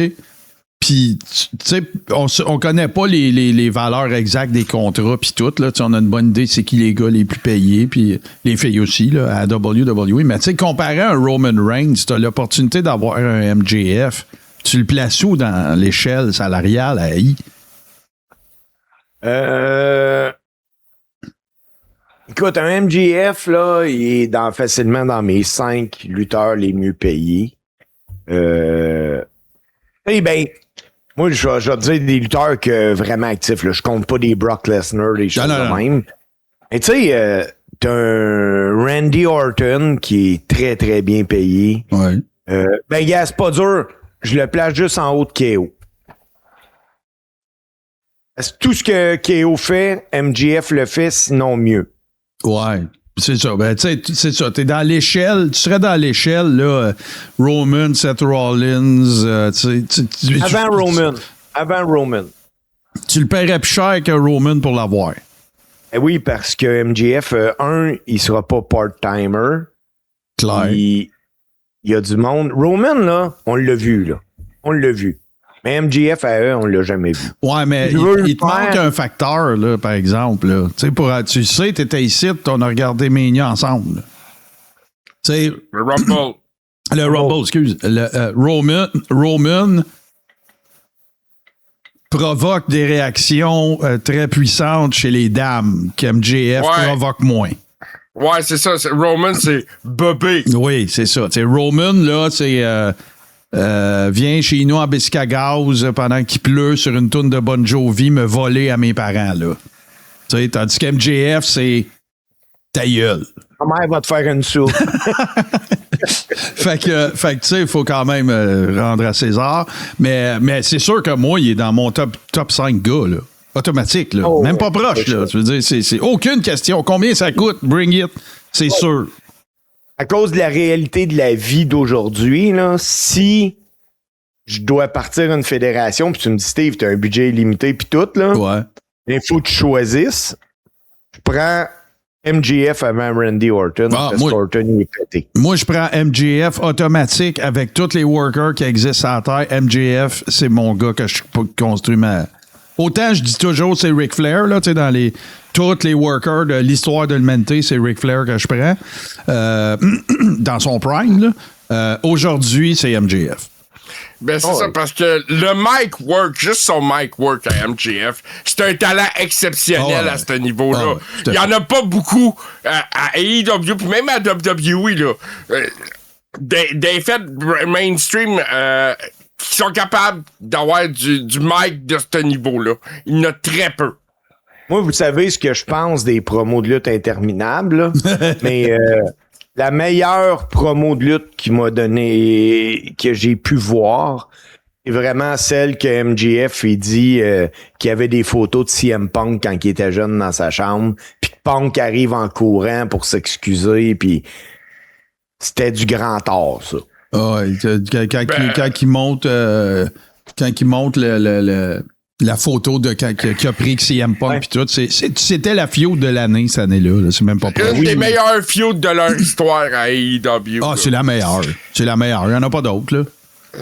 Puis, tu sais, on connaît pas les valeurs exactes des contrats, puis tout, là. On a une bonne idée de c'est qui les gars les plus payés, puis les filles aussi, là, à WWE. Mais, tu sais, comparé à un Roman Reigns, t'as l'opportunité d'avoir un MJF. Tu le places où dans l'échelle salariale à AI? Écoute, un MJF, là, il est facilement dans mes 5 lutteurs les mieux payés. Eh ben, moi, je vais te dire des lutteurs vraiment actifs. Là. Je compte pas des Brock Lesnar, des choses de même. Mais tu sais, t'as un Randy Orton qui est très, très bien payé. Ouais. Ben, gars, c'est pas dur. Je le place juste en haut de KO. Parce que tout ce que KO fait, MJF le fait, sinon mieux. Ouais, c'est ça. Ben, tu sais, c'est ça. T'es dans l'échelle. Tu serais dans l'échelle, là, Roman, Seth Rollins. Avant Roman. Tu le paierais plus cher que Roman pour l'avoir. Eh oui, parce que MJF, il sera pas part-timer. Clair. Il y a du monde. Roman, là, on l'a vu, là. On l'a vu. Mais MJF, à eux, on l'a jamais vu. Ouais, mais il te manque un facteur, là, par exemple. Là. Tu sais, t'étais ici, on a regardé Mania ensemble. Le Rumble. Le Rumble, excuse. Roman provoque des réactions très puissantes chez les dames que MJF provoque moins. Ouais, c'est ça. Roman, c'est bébé. Oui, c'est ça. Roman, là, c'est... viens chez nous en Biscagaz pendant qu'il pleut sur une toune de Bon Jovi me voler à mes parents, là. Tandis qu'MJF, c'est ta gueule. Ma mère va te faire une soupe. fait que tu sais, il faut quand même rendre à César. Mais c'est sûr que moi, il est dans mon top 5 gars, là. Automatique, là. Même pas proche, là. Je veux dire, c'est aucune question. Combien ça coûte? Bring it. C'est sûr. À cause de la réalité de la vie d'aujourd'hui, là, si je dois partir une fédération, puis tu me dis, Steve, t'as un budget illimité, puis tout, là, Ouais. il faut que tu choisisses. Je prends MJF avant Randy Orton, parce que Orton, il est pété. Moi, je prends MJF automatique avec tous les workers qui existent à la Terre. MJF, c'est mon gars que je construis ma... Autant je dis toujours c'est Ric Flair, là, tu sais, dans tous les workers de l'histoire de l'humanité, c'est Ric Flair que je prends. Dans son prime, là. Aujourd'hui, c'est MJF. Ben, c'est ça, parce que le mic work, juste son mic work à MJF, c'est un talent exceptionnel à ce niveau-là. Il n'y en a pas beaucoup à AEW, puis même à WWE, là. Des faits mainstream qui sont capables d'avoir du mic de ce niveau-là. Il y en a très peu. Moi, vous savez ce que je pense des promos de lutte interminables, là. Mais la meilleure promo de lutte qui m'a donné, que j'ai pu voir, c'est vraiment celle que MJF il dit qu'il y avait des photos de CM Punk quand il était jeune dans sa chambre, puis que Punk arrive en courant pour s'excuser, puis c'était du grand art, ça. Quand il monte, la photo de qui a pris CM Punk puis tout, c'était la feud de l'année cette année-là. Là. C'est même pas une des meilleures feuds de leur histoire à AEW. Ah, c'est la meilleure. C'est la meilleure. Il n'y en a pas d'autres, là.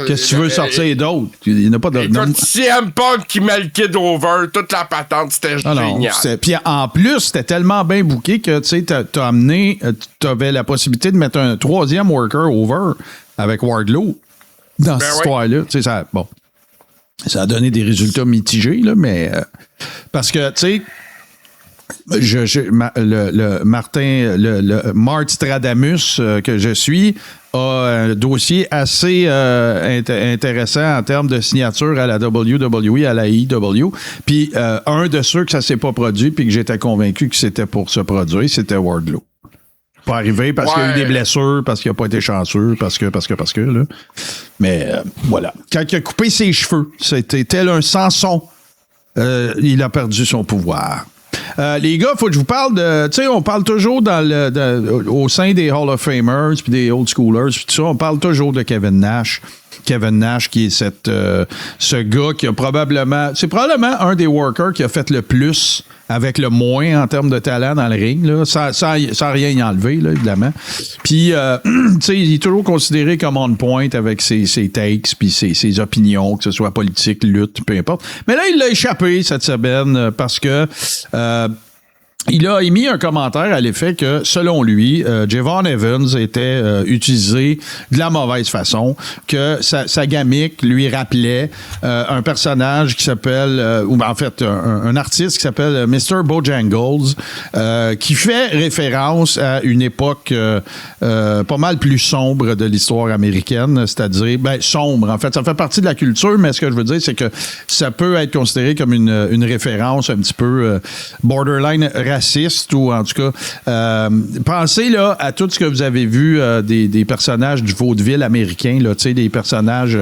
Qu'est-ce que tu veux sortir d'autres? Il n'y en a pas d'autres. Écoute, CM Punk qui met le kid over, toute la patente, c'était génial. Puis en plus, c'était tellement bien booké que tu avais la possibilité de mettre un troisième worker over avec Wardlow dans cette histoire-là. Tu sais, ça a donné des résultats mitigés, là, mais parce que, tu sais, le Mart Stradamus que je suis a un dossier assez intéressant en termes de signature à la WWE, à la AEW. Puis un de ceux que ça s'est pas produit puis que j'étais convaincu que c'était pour se produire, c'était Wardlow. Pas arrivé parce qu'il y a eu des blessures, parce qu'il n'a pas été chanceux, parce que, là. Mais voilà. Quand il a coupé ses cheveux, c'était tel un Samson. Il a perdu son pouvoir. Les gars, il faut que je vous parle de... Tu sais, on parle toujours au sein des Hall of Famers puis des Old Schoolers, puis tout ça, on parle toujours de Kevin Nash. Kevin Nash, qui est ce gars qui a probablement... C'est probablement un des workers qui a fait le plus avec le moins en termes de talent dans le ring, là, sans rien y enlever, là, évidemment. Puis, tu sais, il est toujours considéré comme on point avec ses takes puis ses opinions, que ce soit politique, lutte, peu importe. Mais là, il l'a échappé cette semaine parce que... il a émis un commentaire à l'effet que, selon lui, Javon Evans était utilisé de la mauvaise façon, que sa gimmick lui rappelait un personnage qui s'appelle, ou en fait, un artiste qui s'appelle Mr. Bojangles, qui fait référence à une époque pas mal plus sombre de l'histoire américaine, c'est-à-dire, sombre, en fait, ça fait partie de la culture, mais ce que je veux dire, c'est que ça peut être considéré comme une référence un petit peu borderline raciste, ou en tout cas, pensez là à tout ce que vous avez vu des personnages du vaudeville américain, là, tu sais, des personnages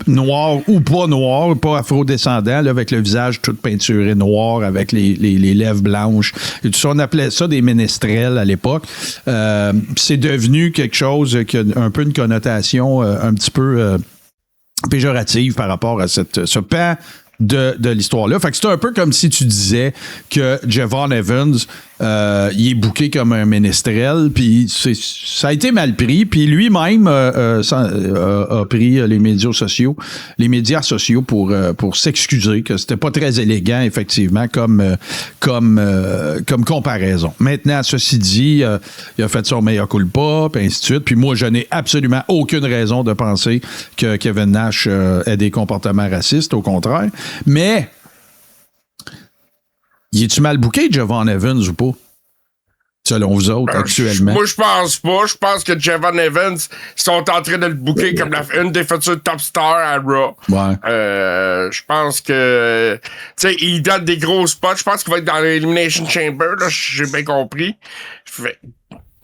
noirs ou pas afro-descendants, là, avec le visage tout peinturé noir, avec les lèvres blanches et tout ça. On appelait ça des ménestrels à l'époque. C'est devenu quelque chose qui a un peu une connotation un petit peu péjorative par rapport à ce pan de l'histoire-là. Fait que c'est un peu comme si tu disais que Javon Evans, il est booké comme un ménestrel, puis ça a été mal pris, puis lui-même a pris les médias sociaux pour s'excuser, que c'était pas très élégant, effectivement, comme comparaison. Maintenant, ceci dit, il a fait son mea culpa, puis ainsi de suite, puis moi, je n'ai absolument aucune raison de penser que Kevin Nash ait des comportements racistes, au contraire. Mais, y est-tu mal booké, Javon Evans, ou pas? Selon vous autres, actuellement? Moi, je pense pas. Je pense que Javon Evans sont en train de le booker comme une des futures top stars à Raw. Ouais. Je pense que... Tu sais, il donne des gros spots. Je pense qu'il va être dans l'Elimination Chamber, là, j'ai bien compris.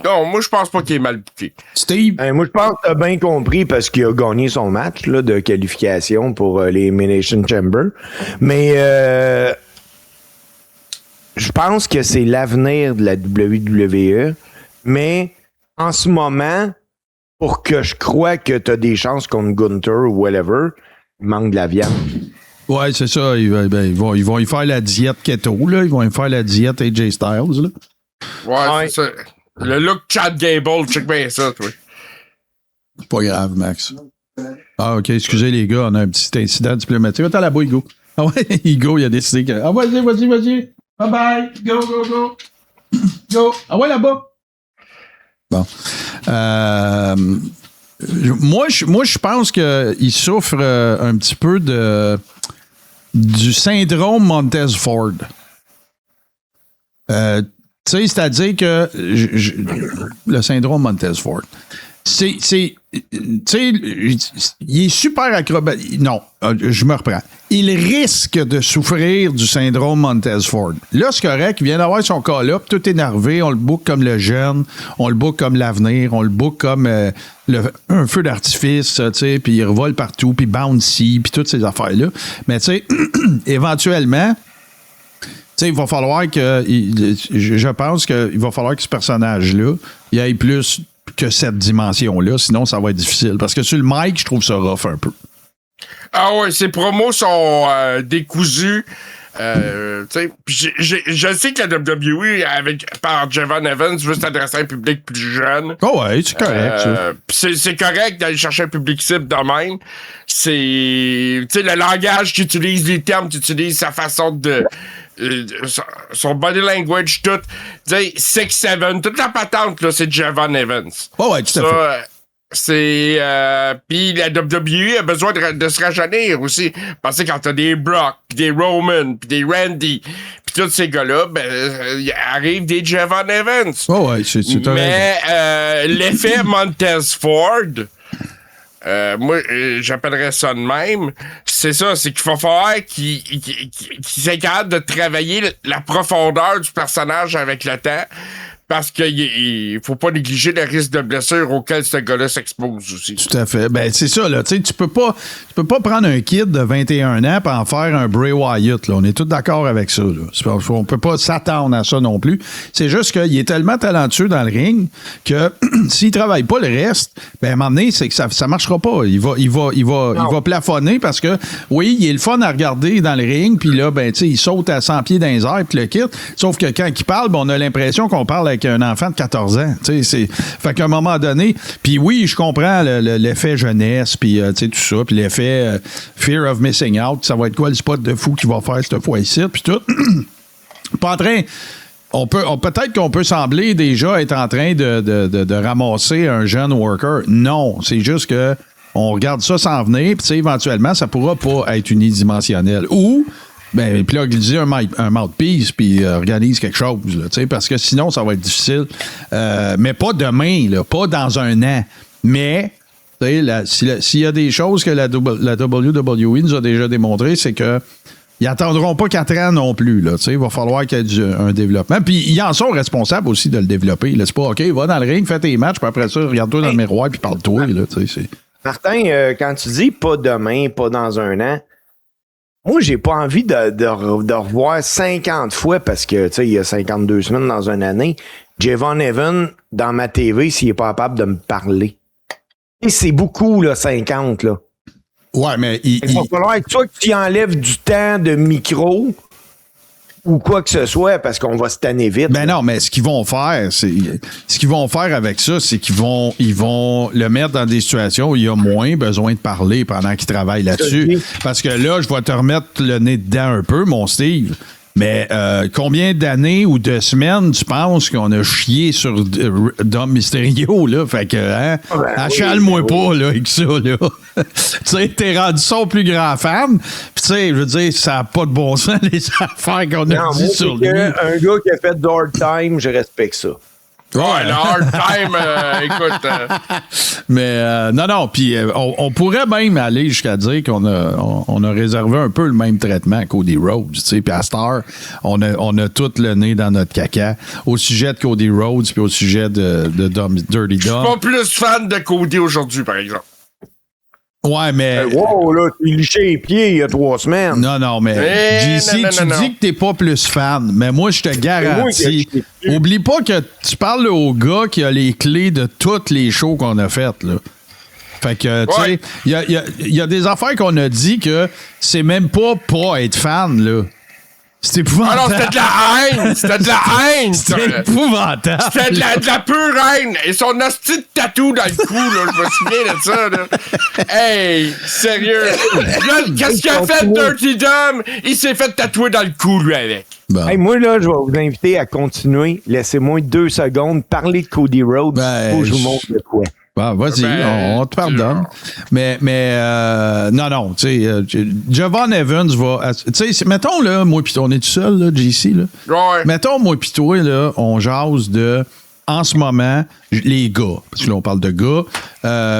Non, moi, je pense pas qu'il est mal bouqué. Steve? Moi, je pense que tu as bien compris parce qu'il a gagné son match là, de qualification pour les Elimination Chamber. Mais je pense que c'est l'avenir de la WWE. Mais en ce moment, pour que je croie que tu as des chances contre Gunther ou whatever, il manque de la viande. Ouais, c'est ça. Ils vont y faire la diète keto, là. Ils vont y faire la diète AJ Styles, là. Ouais, c'est ça. Le look Chad Gable, check bien ça, toi. C'est pas grave, Max. Ah, OK. Excusez, les gars. On a un petit incident diplomatique. Attends là-bas, Hugo. Ah ouais, Hugo, il a décidé que... Ah, vas-y. Bye-bye. Go. Go. Ah ouais, là-bas. Bon. Moi, je pense qu'il souffre un petit peu du syndrome Montez Ford. Tu sais, c'est-à-dire que le syndrome Montez Ford. Tu sais, il est super acrobatique. Non, je me reprends. Il risque de souffrir du syndrome Montez Ford. Là, c'est correct, il vient d'avoir son cas-là, puis tout énervé, on le book comme le jeune, on le book comme l'avenir, on le book comme un feu d'artifice, tu sais, puis il revole partout, puis bouncy, puis toutes ces affaires-là. Mais tu sais, éventuellement, tu sais, il va falloir que... Je pense qu'il va falloir que ce personnage-là, il aille plus que cette dimension-là, sinon ça va être difficile. Parce que sur le mic, je trouve ça rough un peu. Ah ouais, ses promos sont décousus. Je sais que la WWE, par Javon Evans, veut s'adresser à un public plus jeune. Oh ouais, c'est correct. C'est correct d'aller chercher un public cible de même. C'est le langage qu'il utilise, les termes qu'il utilise, sa façon de... son body language, tout. 6-7, toute la patente, là, c'est Javon Evans. Oh ouais, tout à fait. C'est... Puis la WWE a besoin de se rajeunir aussi. Parce que quand t'as des Brock, pis des Roman, pis des Randy, pis tous ces gars-là, il arrive des Javon Evans. Oh ouais, c'est mais l'effet Montez Ford... moi, j'appellerais ça de même. C'est ça, c'est qu'il va falloir qu'il soit capable de travailler la profondeur du personnage avec le temps. Parce qu'il faut pas négliger le risque de blessure auquel ce gars-là s'expose aussi. Tout à fait. Ben, c'est ça, là. Tu sais, tu peux pas prendre un kid de 21 ans et en faire un Bray Wyatt, là. On est tous d'accord avec ça, là. On peut pas s'attendre à ça non plus. C'est juste qu'il est tellement talentueux dans le ring que s'il travaille pas le reste, ben, à un moment donné, c'est que ça marchera pas. Il va plafonner parce que, oui, il est le fun à regarder dans le ring, puis là, ben, tu sais, il saute à 100 pieds dans les airs puis le quitte. Sauf que quand il parle, ben, on a l'impression qu'on parle avec un enfant de 14 ans. Fait qu'à un moment donné, puis oui, je comprends l'effet jeunesse, puis tout ça, puis l'effet fear of missing out, ça va être quoi le spot de fou qu'il va faire cette fois-ci, puis tout. Pas en train... peut-être qu'on peut sembler déjà être en train de ramasser un jeune worker. Non, c'est juste que on regarde ça s'en venir, puis éventuellement, ça pourra pas être unidimensionnel. Ou... ben, puis là, glisser un mouthpiece, puis organise quelque chose, là, parce que sinon, ça va être difficile. Mais pas demain, là, pas dans un an. Mais, s'il y a des choses que la WWE nous a déjà démontré, c'est que ils attendront pas 4 ans non plus. Là, il va falloir qu'il y ait un développement. Puis, ils en sont responsables aussi de le développer. Là, c'est pas, OK, va dans le ring, fais tes matchs, puis après ça, regarde-toi dans le miroir, puis parle-toi. Là, Martin, quand tu dis pas demain, pas dans un an, moi, j'ai pas envie de revoir 50 fois parce que, tu sais, il y a 52 semaines dans une année. Javon Evans, dans ma TV, s'il est pas capable de me parler. Et c'est beaucoup, là, 50, là. Ouais, mais il va falloir que soit que tu enlèves du temps de micro ou quoi que ce soit parce qu'on va se tanner vite. Ben non, mais ce qu'ils vont faire avec ça, c'est qu'ils vont le mettre dans des situations où il y a moins besoin de parler pendant qu'il travaille là-dessus. Parce que là, je vais te remettre le nez dedans un peu, mon Steve. Mais combien d'années ou de semaines tu penses qu'on a chié sur Dom Mysterio, là? Fait que, hein? Achale-moi pas, là, avec ça, là. Tu sais, t'es rendu son plus grand fan. Puis, tu sais, je veux dire, ça n'a pas de bon sens, les affaires qu'on a dit sur lui. Un gars qui a fait Dark Time, je respecte ça. Ouais, le hard time, écoute. Mais non, puis on pourrait même aller jusqu'à dire qu'on a réservé un peu le même traitement à Cody Rhodes, tu sais, puis à Star, on a tout le nez dans notre caca au sujet de Cody Rhodes puis au sujet de Dirty Dom. Je suis pas plus fan de Cody aujourd'hui, par exemple. Ouais, mais... wow, là, tu liché les pieds il y a 3 semaines. Non, mais JC, tu dis que t'es pas plus fan, mais moi, je te garantis, oublie pas que tu parles au gars qui a les clés de toutes les shows qu'on a faites, là. Fait que, tu sais, il y a des affaires qu'on a dit que c'est même pas être fan, là. C'était épouvantable. Ah non, c'était de la haine! C'était de la haine! C'était épouvantable. C'était de la pure haine! Et son hostie de tatou dans le cou, là, je me souviens de ça, là. Hey, sérieux! Là, qu'est-ce qu'il a fait, Dirty Dom? Il s'est fait tatouer dans le cou, lui, avec. Bon. Hey, moi, là, je vais vous inviter à continuer. Laissez-moi 2 secondes parler de Cody Rhodes. Faut que je vous montre le quoi. Ah, vas-y, on te pardonne. Mais non, tu sais, Javon Evans va... Tu sais, mettons, là, moi pis toi, on est tout seul, là, JC, là. Ouais. Mettons, moi pis toi, là, on jase de, en ce moment, les gars, parce que là, on parle de gars,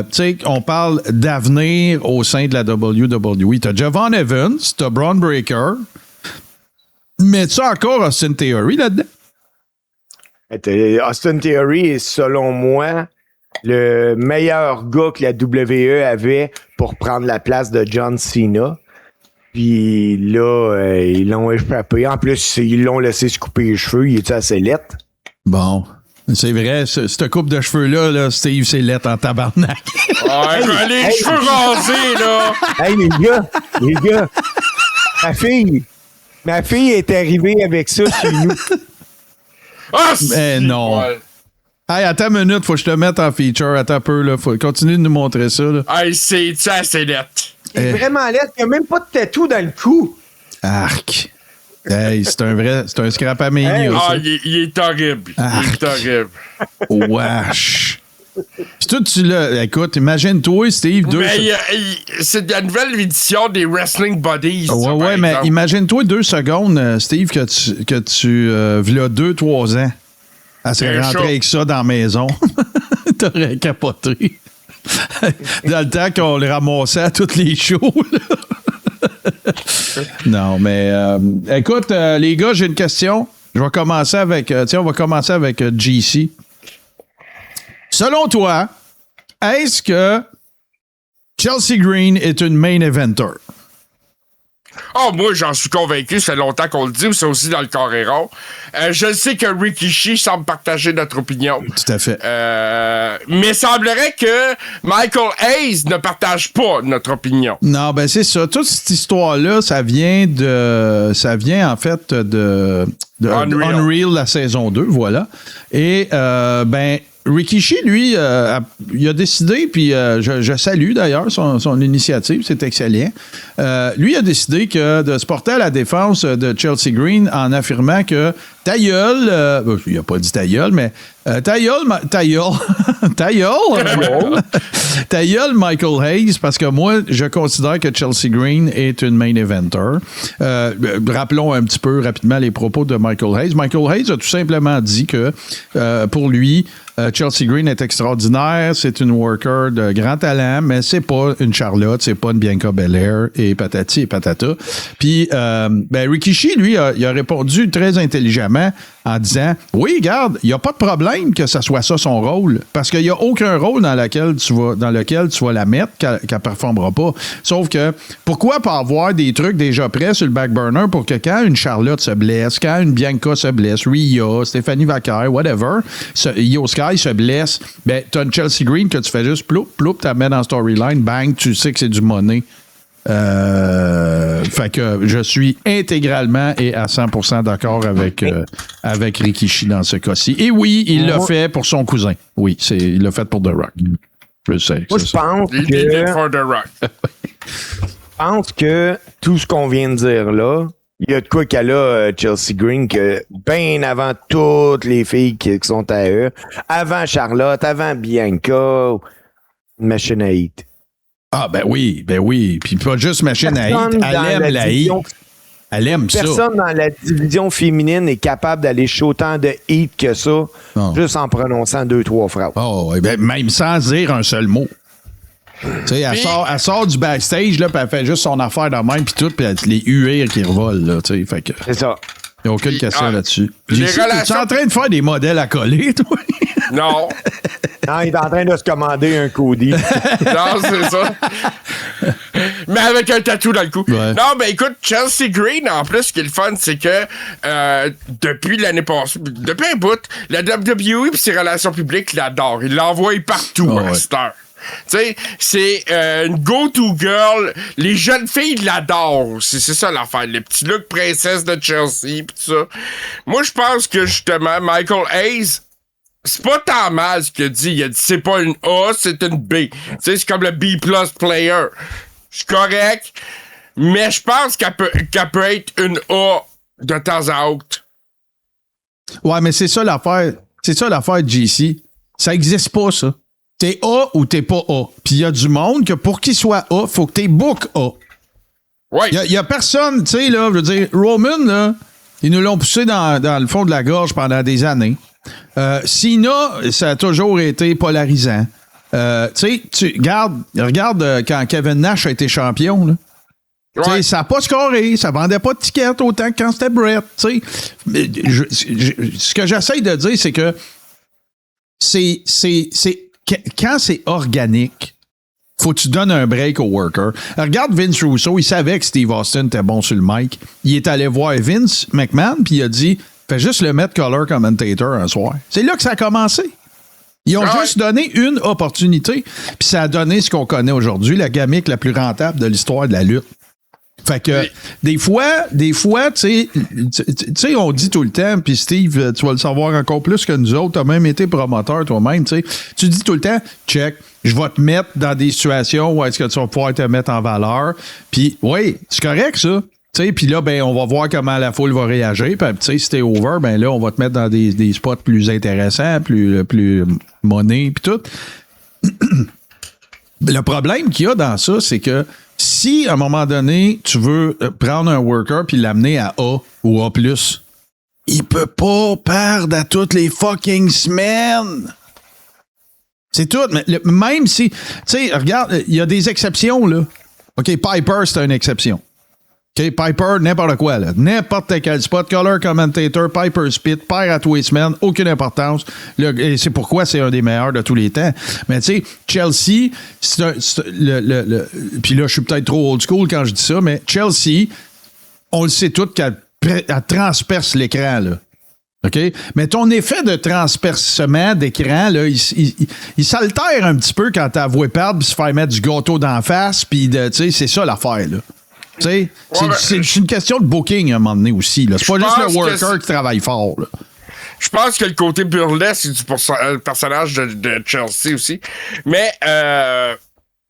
tu sais, on parle d'avenir au sein de la WWE. T'as Javon Evans, t'as Braun Breaker, mais tu as encore Austin Theory là-dedans? Austin Theory est, selon moi, le meilleur gars que la WWE avait pour prendre la place de John Cena. Puis là, ils l'ont échappé. En plus, ils l'ont laissé se couper les cheveux. Il était assez lettre. Bon. C'est vrai, cette coupe de cheveux-là, là, Steve, c'est lettre en tabarnak. Ouais, les cheveux rasés, là! Hey, les gars, ma fille est arrivée avec ça chez nous. Ah, mais non. Ouais. Hey, attends une minute, faut que je te mette en feature. Attends un peu, là. Faut continuer de nous montrer ça, là. Hey, c'est lettre. C'est vraiment lettre. Il n'y a même pas de tatou dans le cou. Arc. Hey, c'est un scrap à mania, Hey, ça. il est horrible. Arc. Il est horrible. Wesh. Puis toi, tu l'as... Écoute, imagine-toi, Steve, Mais c'est la nouvelle édition des Wrestling Buddies. Ouais, mais imagine-toi 2 secondes, Steve, que tu v'là 2-3 ans. Elle serait rentrée avec ça dans la maison. T'aurais capoté. Dans le temps qu'on le ramassait à toutes les shows. Non, mais écoute, les gars, j'ai une question. Je vais commencer avec... on va commencer avec JC. Selon toi, est-ce que Chelsea Green est une main eventer? Oh, moi, j'en suis convaincu. Ça fait longtemps qu'on le dit, mais c'est aussi dans le Coréron. Je sais que Rikishi semble partager notre opinion. Tout à fait. Mais semblerait que Michael Hayes ne partage pas notre opinion. Non, ben c'est ça. Toute cette histoire-là, ça vient en fait de Unreal, la saison 2, voilà. Et Rikishi, lui, il a décidé, puis je salue d'ailleurs son initiative, c'est excellent. Lui a décidé de se porter à la défense de Chelsea Green en affirmant que ta gueule, il n'a pas dit ta gueule, mais ta gueule, Michael Hayes, parce que moi, je considère que Chelsea Green est une main eventer. Rappelons un petit peu rapidement les propos de Michael Hayes. Michael Hayes a tout simplement dit que pour lui, Chelsea Green est extraordinaire, c'est une worker de grand talent, mais c'est pas une Charlotte, c'est pas une Bianca Belair et patati et patata. Puis Rikishi, lui, il a répondu très intelligemment en disant « Oui, regarde, il n'y a pas de problème que ça soit ça son rôle, parce qu'il n'y a aucun rôle dans lequel tu vas la mettre qu'elle ne performera pas. Sauf que, pourquoi pas avoir des trucs déjà prêts sur le back burner pour que quand une Charlotte se blesse, quand une Bianca se blesse, Rhea, Stéphanie Vaquer, whatever, Io Sky se blesse, ben, tu as une Chelsea Green que tu fais juste ploup, ploup, tu la mets dans storyline, bang, tu sais que c'est du money. Fait que je suis intégralement et à 100% d'accord avec Rikishi dans ce cas-ci. Et oui, il l'a fait pour son cousin. Oui, il l'a fait pour The Rock. Je sais. Moi, je pense que tout ce qu'on vient de dire là, il y a de quoi qu'elle a, Chelsea Green, que bien avant toutes les filles qui sont à eux, avant Charlotte, avant Bianca, machine à hit. Ah, ben oui. Puis pas juste machine à hit. Elle aime la hit. Elle aime ça. Personne dans la division féminine est capable d'aller chercher autant de hit que ça, juste en prononçant 2-3 phrases. Oh, ben, même sans dire un seul mot. Tu sais, elle sort du backstage, là, puis elle fait juste son affaire de même, puis tout, puis les huées qui revolent, là, tu sais, fait que... C'est ça. Il n'y a aucune question là-dessus. Les Tu es en train de faire des modèles à coller, toi? Non. Non, il est en train de se commander un Cody. Non, c'est ça. Mais avec un tatou dans le cou. Ouais. Non, ben écoute, Chelsea Green, en plus, ce qui est le fun, c'est que depuis l'année passée, depuis un bout, la WWE et ses relations publiques l'adorent. Ils l'envoient partout à cette heure. Tu sais, c'est une go-to girl. Les jeunes filles l'adorent. C'est ça l'affaire. Le petit look princesse de Chelsea pis tout ça. Moi, je pense que justement, Michael Hayes, c'est pas tant mal ce qu'il a dit. Il a dit c'est pas une A, c'est une B. Tu sais, c'est comme le B+ player. C'est correct, mais je pense qu'elle peut être une A de temps à autre. Ouais, mais c'est ça l'affaire. C'est ça l'affaire de JC. Ça existe pas, ça. T'es A ou t'es pas A. Puis il y a du monde que pour qu'il soit A, faut que t'es book A. Ouais. Il y a personne, tu sais, là, je veux dire, Roman, là, ils nous l'ont poussé dans le fond de la gorge pendant des années. Cena, ça a toujours été polarisant. Tu sais, regarde quand Kevin Nash a été champion, là. Ouais. Ça n'a pas scoré, ça vendait pas de tickets autant que quand c'était Brett. Ce que j'essaie de dire, c'est que quand c'est organique, faut que tu donnes un break au worker. Regarde Vince Russo, il savait que Steve Austin était bon sur le mic. Il est allé voir Vince McMahon, puis il a dit fais juste le mettre color commentator un soir. C'est là que ça a commencé. Ils ont juste donné une opportunité, puis ça a donné ce qu'on connaît aujourd'hui, la gimmick la plus rentable de l'histoire de la lutte. Fait que, des fois, tu sais, on dit tout le temps, puis Steve, tu vas le savoir encore plus que nous autres, t'as même été promoteur toi-même, tu sais. Tu dis tout le temps, check, je vais te mettre dans des situations où est-ce que tu vas pouvoir te mettre en valeur. Puis, oui, c'est correct, ça. Tu sais, puis là, ben, on va voir comment la foule va réagir. Puis, tu sais, si t'es over, ben là, on va te mettre dans des spots plus intéressants, plus monnaie, puis tout. Le problème qu'il y a dans ça, c'est que si, à un moment donné, tu veux prendre un worker puis l'amener à A ou A+, il peut pas perdre à toutes les fucking semaines. C'est tout. Mais même si... Tu sais, regarde, il y a des exceptions, là. OK, Piper, c'est une exception. OK, Piper, n'importe quoi, là. N'importe quel spot, color commentator, Piper Spit, perd à tous les semaines, aucune importance. Et c'est pourquoi c'est un des meilleurs de tous les temps. Mais tu sais, Chelsea, puis là, je suis peut-être trop old school quand je dis ça, mais Chelsea, on le sait tout qu'elle transperce l'écran, là. OK? Mais ton effet de transpercement d'écran, là, il s'altère un petit peu quand t'as voué perdre puis se faire mettre du gâteau d'en face, puis tu sais, c'est ça l'affaire, là. Tu sais, c'est une question de booking à un moment donné aussi. Là. C'est pas juste le worker qui travaille fort. Là. Je pense que le côté burlesque, c'est du personnage de Chelsea aussi. Mais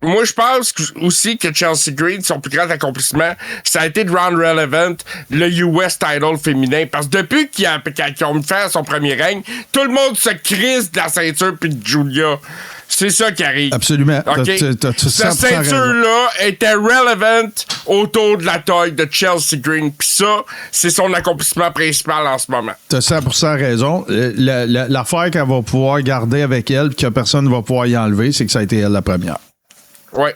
moi, je pense aussi que Chelsea Green, son plus grand accomplissement, ça a été de rendre relevant le US title féminin. Parce que depuis qu'ils ont fait son premier règne, tout le monde se crise de la ceinture puis de Julia. C'est ça qui arrive. Absolument. Okay? Cette ceinture-là était relevant autour de la taille de Chelsea Green. Puis ça, c'est son accomplissement principal en ce moment. T'as 100% raison. L'affaire qu'elle va pouvoir garder avec elle et que personne ne va pouvoir y enlever, c'est que ça a été elle la première. Ouais.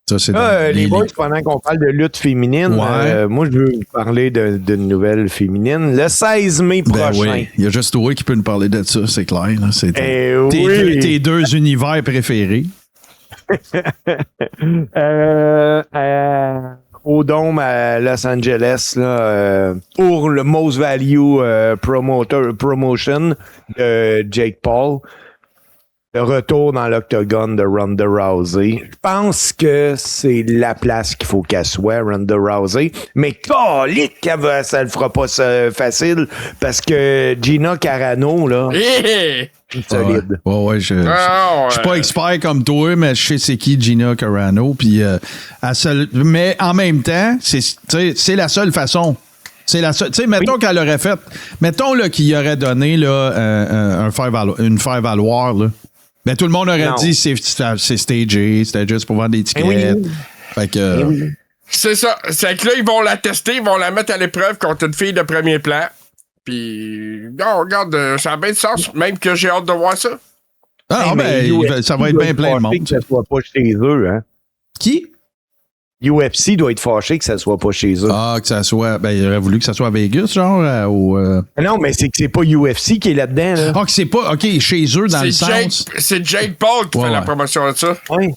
Ça, c'est les boys, pendant qu'on parle de lutte féminine, moi, je veux vous parler d'une nouvelle féminine. Le 16 mai prochain. Oui. Il y a juste toi qui peut nous parler de ça, c'est clair. Là. C'est tes deux univers préférés. Au Dôme à Los Angeles, là, pour le Most Value Promotion de Jake Paul. Le retour dans l'octogone de Ronda Rousey. Je pense que c'est la place qu'il faut qu'elle soit, Ronda Rousey. Mais calique, ça le fera pas facile parce que Gina Carano, là, c'est solide. Ouais, je suis pas expert comme toi, mais je sais c'est qui Gina Carano. Puis, mais en même temps, c'est la seule façon. C'est la seule. Tu sais, mettons qu'elle aurait fait. Mettons là, qu'il aurait donné là, une faire-valoir, là. Ben, tout le monde aurait dit c'est stagé, c'était juste pour vendre des tickets. Oui. Fait que. Oui. C'est ça. C'est que là, ils vont la tester, ils vont la mettre à l'épreuve contre une fille de premier plan. Puis, non, regarde, ça a bien de sens, même que j'ai hâte de voir ça. Ah, ça va être bien plein de monde. Que ça soit pas chez eux, hein? Qui? UFC doit être fâché que ça soit pas chez eux. Ah, que ça soit. Ben, il aurait voulu que ça soit à Vegas, genre, Non, mais c'est que c'est pas UFC qui est là-dedans, là. Ah, que c'est pas. OK, chez eux, dans le sens. C'est Jake Paul qui fait la promotion de ça. Oui.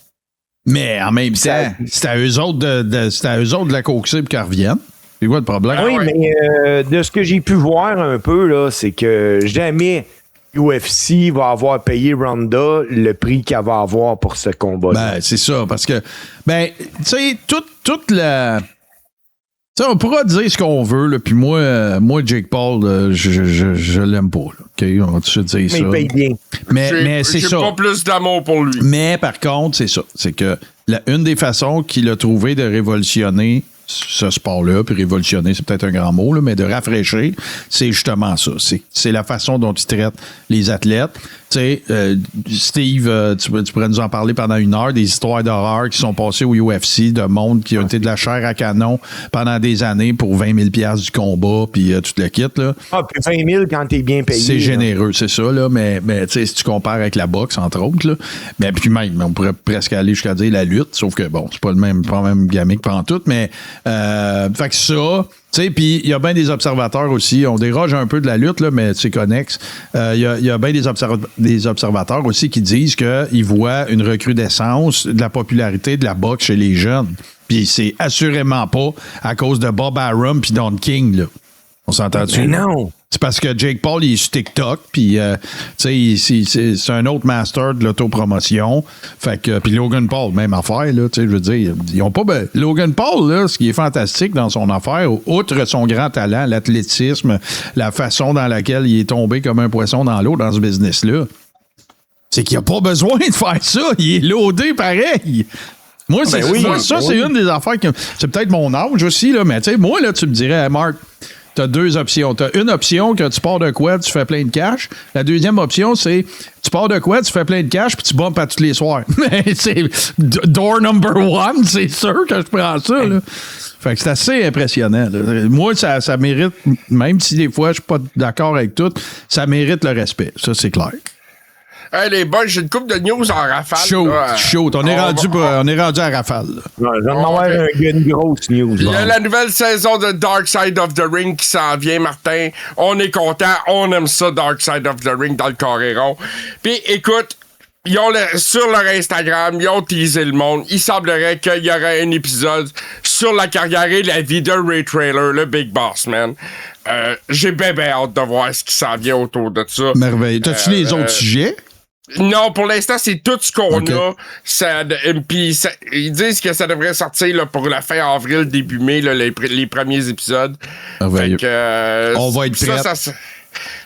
Mais en même temps, c'est à eux autres de la coxer pour qu'ils reviennent. C'est quoi le problème? Oui, mais de ce que j'ai pu voir un peu, là, c'est que jamais UFC va avoir payé Ronda le prix qu'elle va avoir pour ce combat. Ben, c'est ça, parce que, ben, tu sais, toute la. Tu sais, on pourra dire ce qu'on veut, là, puis moi, Jake Paul, je l'aime pas, là. OK, on va tout dire ça. Mais il paye bien. Mais c'est ça. J'ai pas plus d'amour pour lui. Mais par contre, c'est ça. C'est que une des façons qu'il a trouvé de révolutionner ce sport-là, puis révolutionner, c'est peut-être un grand mot, là, mais de rafraîchir, c'est justement ça. C'est la façon dont il traite les athlètes. Tu sais, Steve, tu pourrais nous en parler pendant une heure, des histoires d'horreur qui sont passées au UFC, de monde qui ont été de la chair à canon pendant des années pour 20 000 $ du combat, puis tout le kit, là. Ah, puis 20 000 quand t'es bien payé. C'est généreux, c'est ça, là, mais tu sais, si tu compares avec la boxe, entre autres, là, mais puis même, on pourrait presque aller jusqu'à dire la lutte, sauf que, bon, c'est pas le même gamique pantoute, mais fait que ça, tu sais, puis il y a bien des observateurs aussi. On déroge un peu de la lutte, là, mais c'est connexe. Il y a bien des observateurs aussi qui disent qu'ils voient une recrudescence de la popularité de la boxe chez les jeunes. Puis c'est assurément pas à cause de Bob Arum puis Don King, là. On s'entend-tu? Mais non! C'est parce que Jake Paul, il est sur TikTok, puis tu sais, c'est un autre master de l'autopromotion. Fait que, puis Logan Paul, même affaire, là, tu sais, je veux dire, ils ont pas. Logan Paul, là, ce qui est fantastique dans son affaire, outre son grand talent, l'athlétisme, la façon dans laquelle il est tombé comme un poisson dans l'eau dans ce business-là, c'est qu'il a pas besoin de faire ça. Il est loadé pareil. Moi, c'est une des affaires que. C'est peut-être mon âge aussi, là, mais tu sais, moi, là, tu me dirais, hey, Marc, t'as deux options. T'as une option que tu pars de quoi, tu fais plein de cash. La deuxième option, c'est tu pars de quoi, tu fais plein de cash, puis tu bumpes à tous les soirs. Mais c'est door number one, c'est sûr que je prends ça, là. Fait que c'est assez impressionnant, là. Moi, ça mérite, même si des fois je suis pas d'accord avec tout, ça mérite le respect. Ça, c'est clair. Hey, les boys, j'ai une couple de news en rafale. Chaud. On est rendu à rafale. J'en ai avoir une grosse news. Il y a la nouvelle saison de Dark Side of the Ring qui s'en vient, Martin. On est content. On aime ça, Dark Side of the Ring, dans le Coréron. Puis, écoute, sur leur Instagram, ils ont teasé le monde. Il semblerait qu'il y aurait un épisode sur la carrière et la vie de Ray Traylor, le Big Boss Man. J'ai bien hâte de voir ce qui s'en vient autour de ça. Merveille. T'as-tu les autres sujets? Non, pour l'instant, c'est tout ce qu'on a. Puis ils disent que ça devrait sortir là, pour la fin avril, début mai, là, les premiers épisodes. Fait que, on va être prêts.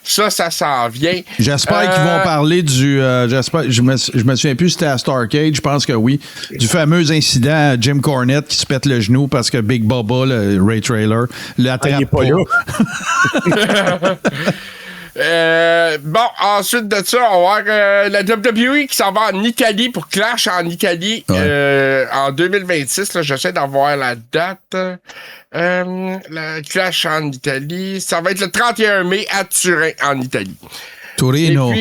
Ça s'en vient. J'espère qu'ils vont parler du... je me souviens plus si c'était à Starrcade, je pense que oui. Du fameux incident à Jim Cornette qui se pète le genou parce que Big Bubba, le Ray Traylor, l'attrape il est pas là. Bon, ensuite de ça, on va voir la WWE qui s'en va en Italie pour Clash en Italie en 2026. Là, j'essaie d'avoir la date. La Clash en Italie, ça va être le 31 mai à Turin en Italie. Torino.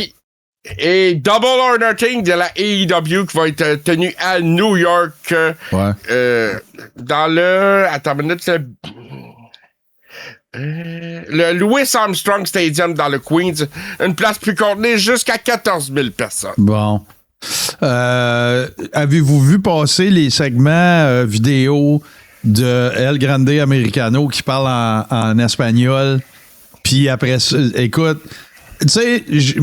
Et Double or Nothing de la AEW qui va être tenu à New York. Dans le... Attends une minute, le Louis Armstrong Stadium dans le Queens, une place plus contenue jusqu'à 14 000 personnes. Bon. Avez-vous vu passer les segments vidéo de El Grande Americano qui parle en espagnol? Puis après ça, écoute, tu sais, je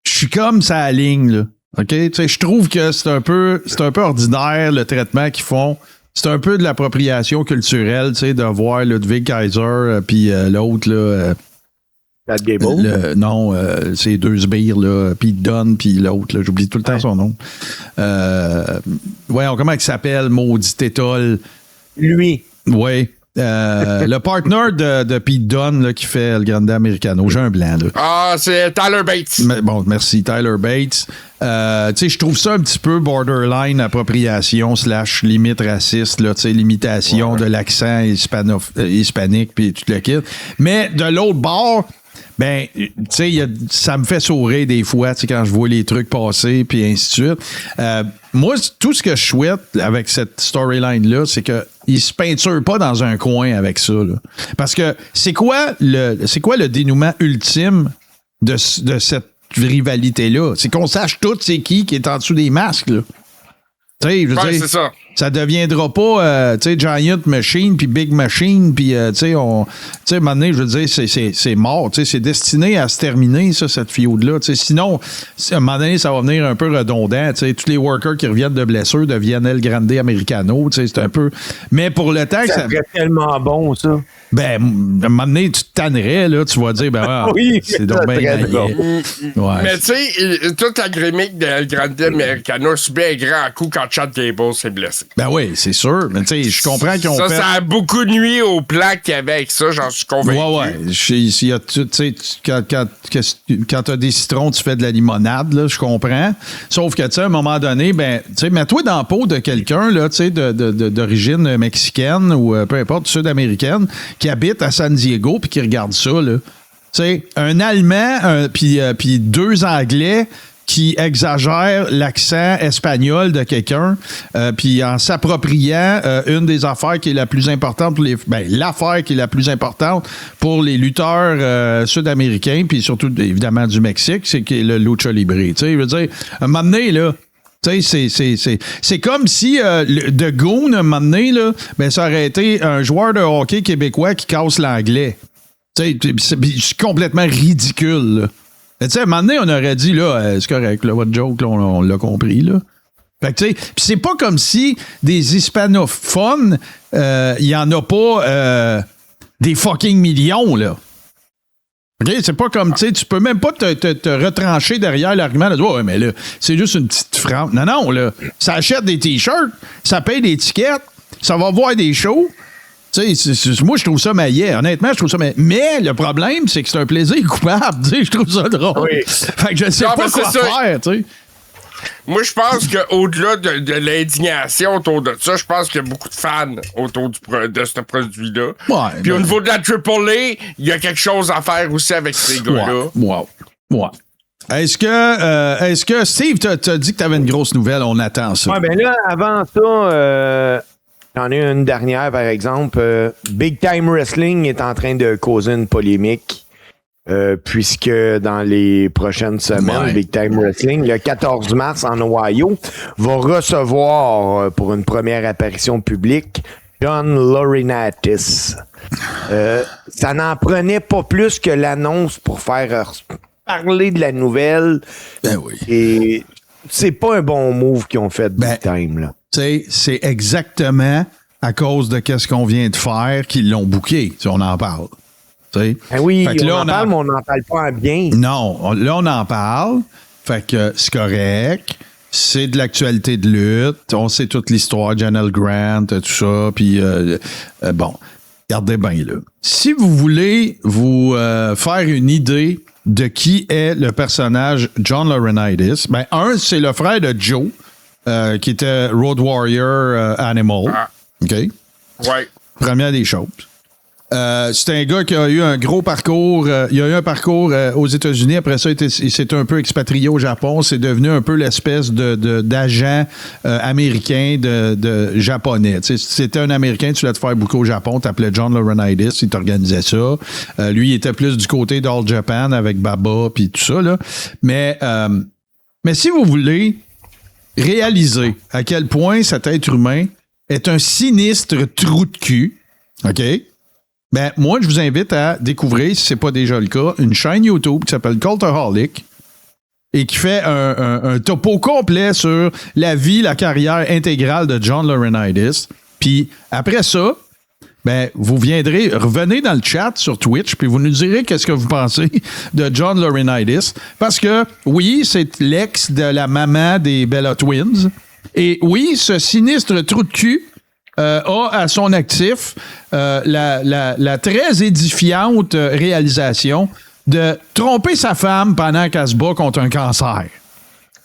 suis comme ça à la ligne, là. OK? Tu sais, je trouve que c'est un peu ordinaire le traitement qu'ils font. C'est un peu de l'appropriation culturelle, tu sais, de voir Ludwig Kaiser, puis l'autre, là. Chad Gable? Non, c'est deux sbires, là. Pete Dunne, puis l'autre, là. J'oublie tout le temps son nom. Voyons, comment il s'appelle, maudit étole? Lui. Oui. Le partner de Pete Dunne là, qui fait le Grande Americano. J'ai un blanc, là. Ah, c'est Tyler Bates. Bon, merci, Tyler Bates. Tu sais, je trouve ça un petit peu borderline appropriation / limite raciste, là, tu sais, l'imitation de l'accent hispanique puis tout le kit. Mais de l'autre bord, ben, tu sais, ça me fait sourire des fois, tu sais, quand je vois les trucs passer puis ainsi de suite. Moi, tout ce que je souhaite avec cette storyline-là, c'est qu'il se peinture pas dans un coin avec ça, là. Parce que c'est quoi le dénouement ultime de cette rivalité-là? C'est qu'on sache tout c'est qui est en dessous des masques, là. Tu sais, je veux dire, c'est ça. Ça deviendra pas, tu sais, Giant Machine puis Big Machine puis, tu sais, à un moment donné, je veux dire, c'est mort, tu sais, c'est destiné à se terminer, ça, cette feud-là, tu sais, sinon, à un moment donné, ça va venir un peu redondant, tu sais, tous les workers qui reviennent de blessure deviennent El Grande Americano, tu sais, c'est un peu, mais pour le temps que ça serait tellement bon, ça. Ben, à un moment donné, tu te tannerais, là, tu vas dire, ben, oui, c'est donc bien bon. Ouais. Mais tu sais, toute la gimmick de El Grande Americano, c'est bien grand coup quand Chad Gable s'est blessé. Ben oui, c'est sûr. Mais tu sais, je comprends qu'ils ont fait... Ça a beaucoup nuit au plan qu'il y avait avec ça, j'en suis convaincu. Ouais. Tu sais, quand t'as des citrons, tu fais de la limonade, là, je comprends. Sauf que, tu sais, à un moment donné, ben, tu sais, mets-toi dans la peau de quelqu'un, là, tu sais, d'origine mexicaine ou peu importe, sud-américaine, qui habite à San Diego puis qui regarde ça, là. Tu sais, un Allemand puis 2 Anglais qui exagèrent l'accent espagnol de quelqu'un, puis en s'appropriant une des affaires qui est la plus importante pour l'affaire qui est la plus importante pour les lutteurs sud-américains, puis surtout, évidemment, du Mexique, c'est le lucha libre. Tu sais, je veux dire, à un moment donné, là, tu sais, c'est comme si de Goon, à un moment donné, là, ben, ça aurait été un joueur de hockey québécois qui casse l'anglais. Tu sais, c'est complètement ridicule, là. Tu sais, à un moment donné, on aurait dit, là, c'est correct, là, votre joke, là, on l'a compris, là. Fait que, tu sais, pis c'est pas comme si des hispanophones, il y en a pas des fucking millions, là. OK? C'est pas comme, tu sais, tu peux même pas te retrancher derrière l'argument de dire, ouais, mais là, c'est juste une petite frange. Non, là, ça achète des t-shirts, ça paye des tickets, ça va voir des shows. Tu sais, moi, je trouve ça maillet. Honnêtement, je trouve ça maillet. Mais le problème, c'est que c'est un plaisir coupable. Tu sais, je trouve ça drôle. Oui. Fait que je sais pas quoi faire, tu sais. Moi, je pense qu'au-delà de l'indignation autour de ça, je pense qu'il y a beaucoup de fans autour de ce produit-là. Ouais, puis au niveau de la AAA, il y a quelque chose à faire aussi avec ces gars-là. Ouais. Est-ce que Steve, t'as dit que t'avais une grosse nouvelle? On attend ça. Ouais, ben là, avant ça... J'en ai une dernière, par exemple. Big Time Wrestling est en train de causer une polémique puisque dans les prochaines semaines, Big Time Wrestling, le 14 mars en Ohio, va recevoir pour une première apparition publique John Laurinaitis. Ça n'en prenait pas plus que l'annonce pour faire parler de la nouvelle. Ben oui. Et c'est pas un bon move qu'ils ont fait Big Time, là. Tu sais, c'est exactement à cause de qu'est-ce qu'on vient de faire qu'ils l'ont booké, si on en parle. Ben oui, on en parle, mais on n'en parle pas en bien. Non, là, on en parle. Fait que c'est correct. C'est de l'actualité de lutte. On sait toute l'histoire, Janelle Grant, tout ça. Puis, bon, regardez bien là. Si vous voulez vous faire une idée de qui est le personnage John Laurinaitis, ben, c'est le frère de Joe, qui était Road Warrior Animal. OK? Ouais. Première des choses. C'est un gars qui a eu un gros parcours. Il a eu un parcours aux États-Unis. Après ça, il s'est un peu expatrié au Japon. C'est devenu un peu l'espèce d'agent américain de japonais. Tu sais, si c'était un Américain, tu voulais te faire booker au Japon, t'appelais John Laurinaitis, il t'organisait ça. Lui, il était plus du côté d'All Japan avec Baba puis tout ça, là. Mais si vous voulez réaliser à quel point cet être humain est un sinistre trou de cul, OK? Ben, moi, je vous invite à découvrir, si ce n'est pas déjà le cas, une chaîne YouTube qui s'appelle Cultaholic et qui fait un topo complet sur la vie, la carrière intégrale de John Laurinaitis. Puis après ça, ben, revenez dans le chat sur Twitch, puis vous nous direz qu'est-ce que vous pensez de John Laurinaitis. Parce que, oui, c'est l'ex de la maman des Bella Twins. Et oui, ce sinistre trou de cul a à son actif la très édifiante réalisation de tromper sa femme pendant qu'elle se bat contre un cancer.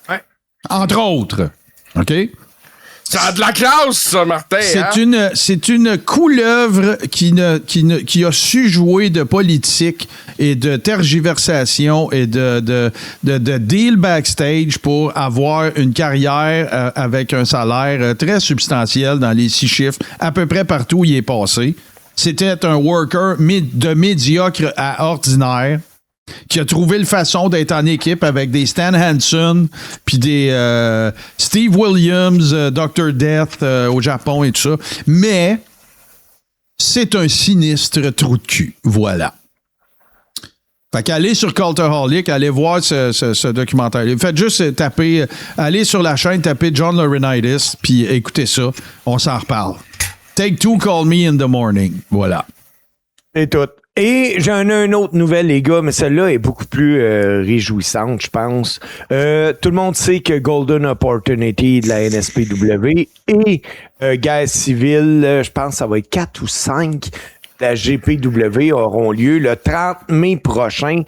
Ouais. Entre autres. OK? Ça a de la classe, ça, Martin. C'est une couleuvre qui a su jouer de politique et de tergiversation et de deal backstage pour avoir une carrière avec un salaire très substantiel dans les 6 chiffres, à peu près partout où il est passé. C'était un worker de médiocre à ordinaire qui a trouvé le façon d'être en équipe avec des Stan Hansen puis des Steve Williams, Dr. Death au Japon et tout ça. Mais c'est un sinistre trou de cul. Voilà. Fait qu'allez sur Cultaholic, allez voir ce documentaire. Faites juste taper, allez sur la chaîne, tapez John Laurinaitis, puis écoutez ça. On s'en reparle. Take Two, Call Me in the Morning. Voilà. C'est tout. Et j'en ai une autre nouvelle, les gars, mais celle-là est beaucoup plus réjouissante, je pense. Tout le monde sait que Golden Opportunity de la NSPW et guerre civile, je pense que ça va être 4 ou 5 de la GPW auront lieu le 30 mai prochain.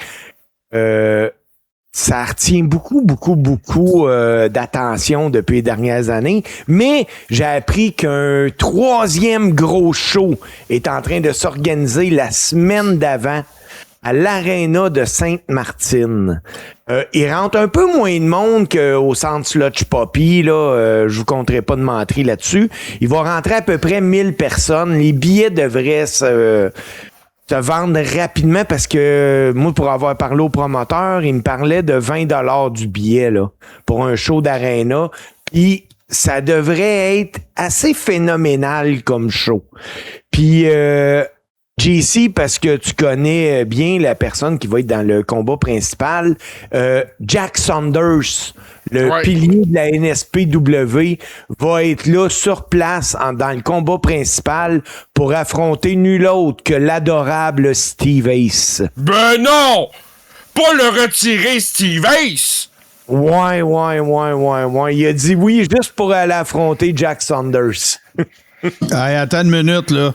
Ça retient beaucoup d'attention depuis les dernières années. Mais j'ai appris qu'un 3e gros show est en train de s'organiser la semaine d'avant à l'Arena de Sainte-Martine. Il rentre un peu moins de monde qu'au centre Sludge Poppy. Je vous compterai pas de mentir là-dessus. Il va rentrer à peu près 1000 personnes. Les billets devraient se vendre rapidement parce que moi, pour avoir parlé au promoteur, il me parlait de 20$ du billet là, pour un show d'aréna. Puis ça devrait être assez phénoménal comme show. Puis JC, parce que tu connais bien la personne qui va être dans le combat principal, Jack Saunders, le pilier de la NSPW, va être là sur place dans le combat principal pour affronter nul autre que l'adorable Steve Ace. Ben non! Pas le retirer, Steve Ace! Ouais. Il a dit oui juste pour aller affronter Jack Saunders. Hey, attends une minute, là.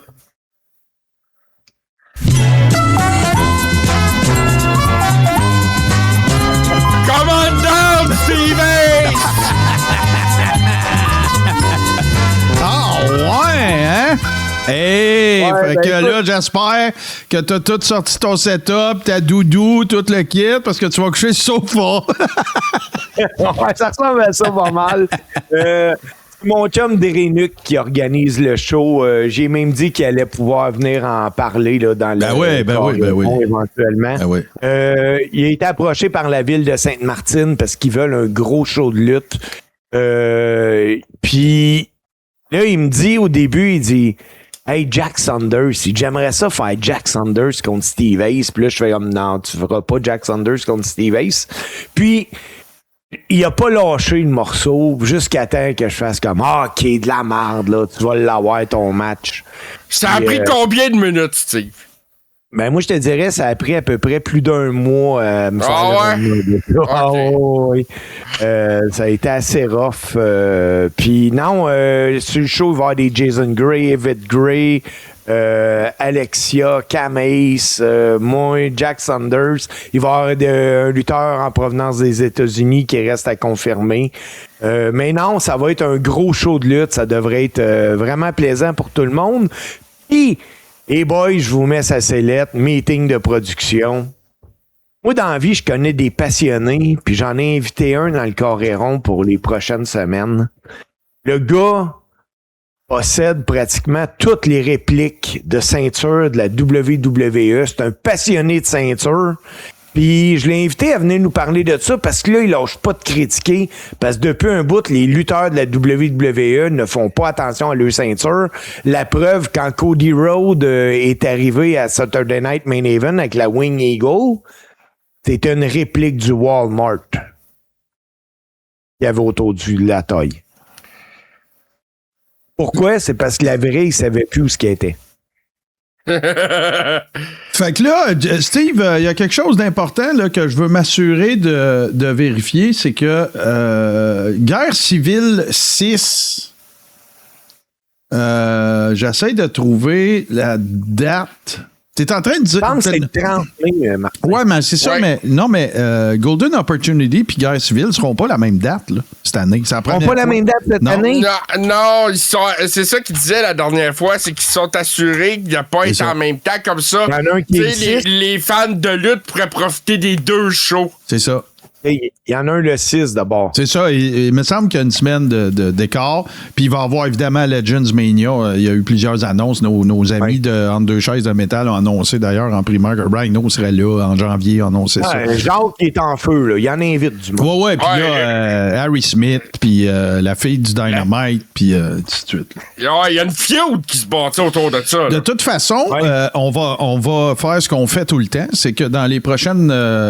Come on down, Steve Ace! Ah, ouais, hein? Hey, fait que là, j'espère que t'as tout sorti ton setup, ta doudou, tout le kit, parce que tu vas coucher sur le sofa. Ouais, ça ressemble à ça pas mal. Mon chum Dérénuc qui organise le show, j'ai même dit qu'il allait pouvoir venir en parler là, dans le Ben oui. éventuellement. Ben oui. Il a été approché par la ville de Sainte-Martine parce qu'ils veulent un gros show de lutte. Puis là, il me dit au début, il dit hey, Jack Saunders, j'aimerais ça faire Jack Saunders contre Steve Ace. Puis là, je fais comme non, tu feras pas Jack Saunders contre Steve Ace. Puis il a pas lâché le morceau jusqu'à temps que je fasse comme OK, de la merde, là, tu vas l'avoir ton match. Ça a pris combien de minutes, Steve? Ben moi, je te dirais, ça a pris à peu près plus d'un mois à me faire oui. Ça a été assez rough. Puis non, sur le show, il va y avoir des Jason Gray, Evette Gray, Alexia, Cam Ace, moi, Jack Saunders. Il va y avoir un lutteur en provenance des États-Unis qui reste à confirmer. Mais non, ça va être un gros show de lutte. Ça devrait être vraiment plaisant pour tout le monde. Puis, hey boys, je vous mets sa sellette, meeting de production. Moi, dans la vie, je connais des passionnés, puis j'en ai invité un dans le Coréron pour les prochaines semaines. Le gars possède pratiquement toutes les répliques de ceinture de la WWE. C'est un passionné de ceinture. Puis je l'ai invité à venir nous parler de ça parce que là, il lâche pas de critiquer. Parce que depuis un bout, les lutteurs de la WWE ne font pas attention à leur ceinture. La preuve, quand Cody Rhodes est arrivé à Saturday Night Main Event avec la Wing Eagle, c'était une réplique du Walmart qu'il y avait autour de la taille. Pourquoi? C'est parce que la vraie, il savait plus où ce qu'elle était. Fait que là, Steve, il y a quelque chose d'important là, que je veux m'assurer de vérifier, c'est que Guerre civile 6 J'essaie de trouver la date. T'es en train de dire. Je pense que c'est le 30 mai, Martin. Ouais, mais c'est ça, Ouais. mais Golden Opportunity puis Guerre civile ne seront pas la même date là, cette année. C'est la Ils première n'ont pas la fois. même date cette Non. année? Non, c'est ça qu'il disait la dernière fois, c'est qu'ils sont assurés qu'il n'y a pas C'est été ça. en même temps comme ça. Il y en a un qui Tu est sais, le 6. les fans de lutte pourraient profiter des deux shows. C'est ça. Il y en a un le 6 d'abord. C'est ça. Il me semble qu'il y a une semaine d'écart. Puis il va y avoir évidemment Legends Mania. Il y a eu plusieurs annonces. Nos amis de Entre deux chaises de métal ont annoncé d'ailleurs en primaire que Rhino serait là en janvier. Annoncé ça. Jacques qui est en feu, là. Il en invite du monde. Ouais, puis Ouais. là, Harry Smith, puis la fille du Dynamite, puis tout de suite. là. Il y a une feud qui se bâtit autour de ça. De là. toute façon, Ouais. on va faire ce qu'on fait tout le temps, c'est que dans les prochaines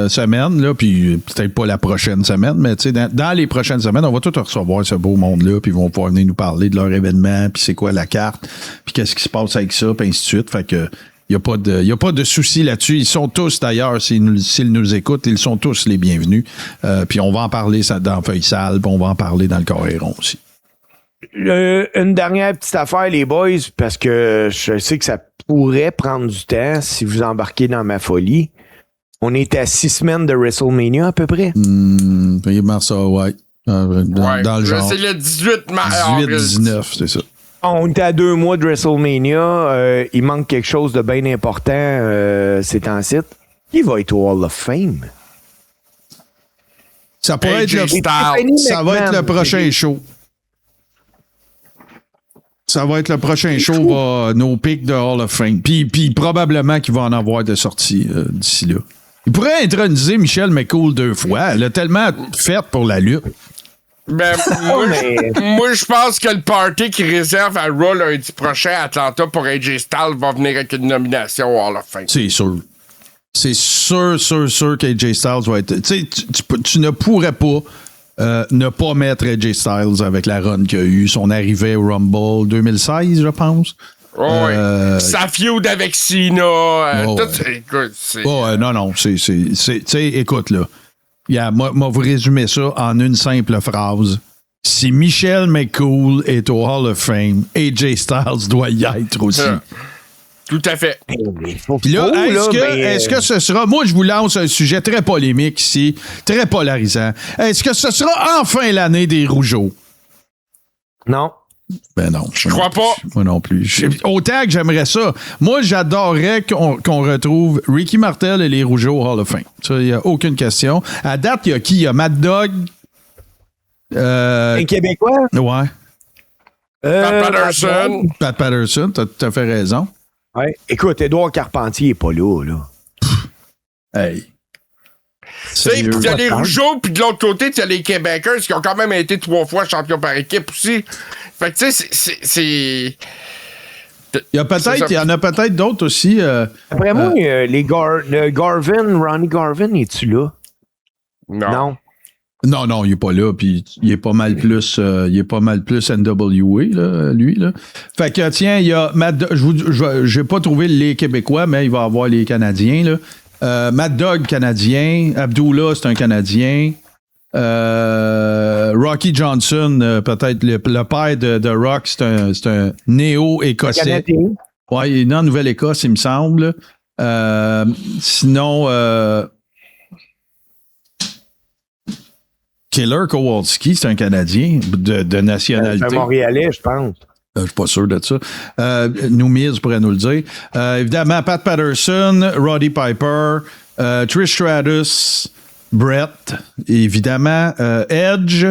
semaines, là, puis peut-être pas la prochaine semaine, mais tu sais, dans les prochaines semaines, on va tout recevoir ce beau monde-là, puis ils vont pouvoir venir nous parler de leur événement, puis c'est quoi la carte, puis qu'est-ce qui se passe avec ça, puis ainsi de suite. Fait que il n'y a pas de souci là-dessus. Ils sont tous, d'ailleurs, s'ils nous écoutent, ils sont tous les bienvenus. Puis on va en parler dans Feuille Sale, puis on va en parler dans le Coréron aussi. Une dernière petite affaire, les boys, parce que je sais que ça pourrait prendre du temps si vous embarquez dans ma folie. On est à 6 semaines de WrestleMania à peu près. Vraiment ça, ouais. Dans le genre. C'est le 18 mars. 18-19, c'est ça. On est à 2 mois de WrestleMania. Il manque quelque chose de bien important, c'est en site. Qui va être au Hall of Fame? Ça pourrait être AJ Styles. ça va être le prochain show. Ça va être le prochain show, nos pics de Hall of Fame. Puis probablement qu'il va en avoir de sorties d'ici là. Il pourrait introniser Michelle McCool 2 fois. Elle a tellement fait pour la lutte. Ben, moi, je pense que le party qui réserve à Raw lundi prochain à Atlanta pour AJ Styles va venir avec une nomination au Hall of Fame. C'est sûr. C'est sûr qu'AJ Styles va être. Tu sais, tu ne pourrais pas ne pas mettre AJ Styles avec la run qu'il a eu, son arrivée au Rumble 2016, je pense. Ouais. Sa feud avec Cena. Écoute, c'est. Non. Tu sais, écoute, là. Moi, vous résumer ça en une simple phrase. Si Michelle McCool est au Hall of Fame, AJ Styles doit y être aussi. Tout à fait. Puis là, est-ce que ce sera... Moi, je vous lance un sujet très polémique ici, très polarisant. Est-ce que ce sera enfin l'année des Rougeaux? Non. Ben non. Je crois pas. Moi non plus. Autant que j'aimerais ça. Moi, j'adorerais qu'on retrouve Ricky Martel et les Rougeaux au Hall of Fame. Ça, il n'y a aucune question. À date, il y a qui? Il y a Mad Dog. Un Québécois? Ouais. Pat Patterson. Pat Patterson, t'as fait raison. Ouais. Écoute, Édouard Carpentier n'est pas là. Hey. Tu sais, Sérieux. il y a les Rougeaux, puis de l'autre côté, tu as les Québécois qui ont quand même été 3 fois champions par équipe aussi. Fait que, tu sais, c'est. Il y en a peut-être d'autres aussi. Après moi, le Ronnie Garvin, es-tu là? Non. Non, il est pas là, puis il est pas mal plus NWA, là, lui, là. Fait que, tiens, il y a j'ai pas trouvé les Québécois, mais il va y avoir les Canadiens, là. Mad Dog, Canadien. Abdullah, c'est un Canadien. Rocky Johnson, peut-être le père de Rock, c'est un néo-écossais. Canadien. Ouais, il est né en Nouvelle-Écosse, il me semble. Sinon, Killer Kowalski, c'est un Canadien de nationalité. C'est un Montréalais, je pense. Je suis pas sûr de ça. Miz pourrait nous le dire. Évidemment, Pat Patterson, Roddy Piper, Trish Stratus, Brett, évidemment, Edge.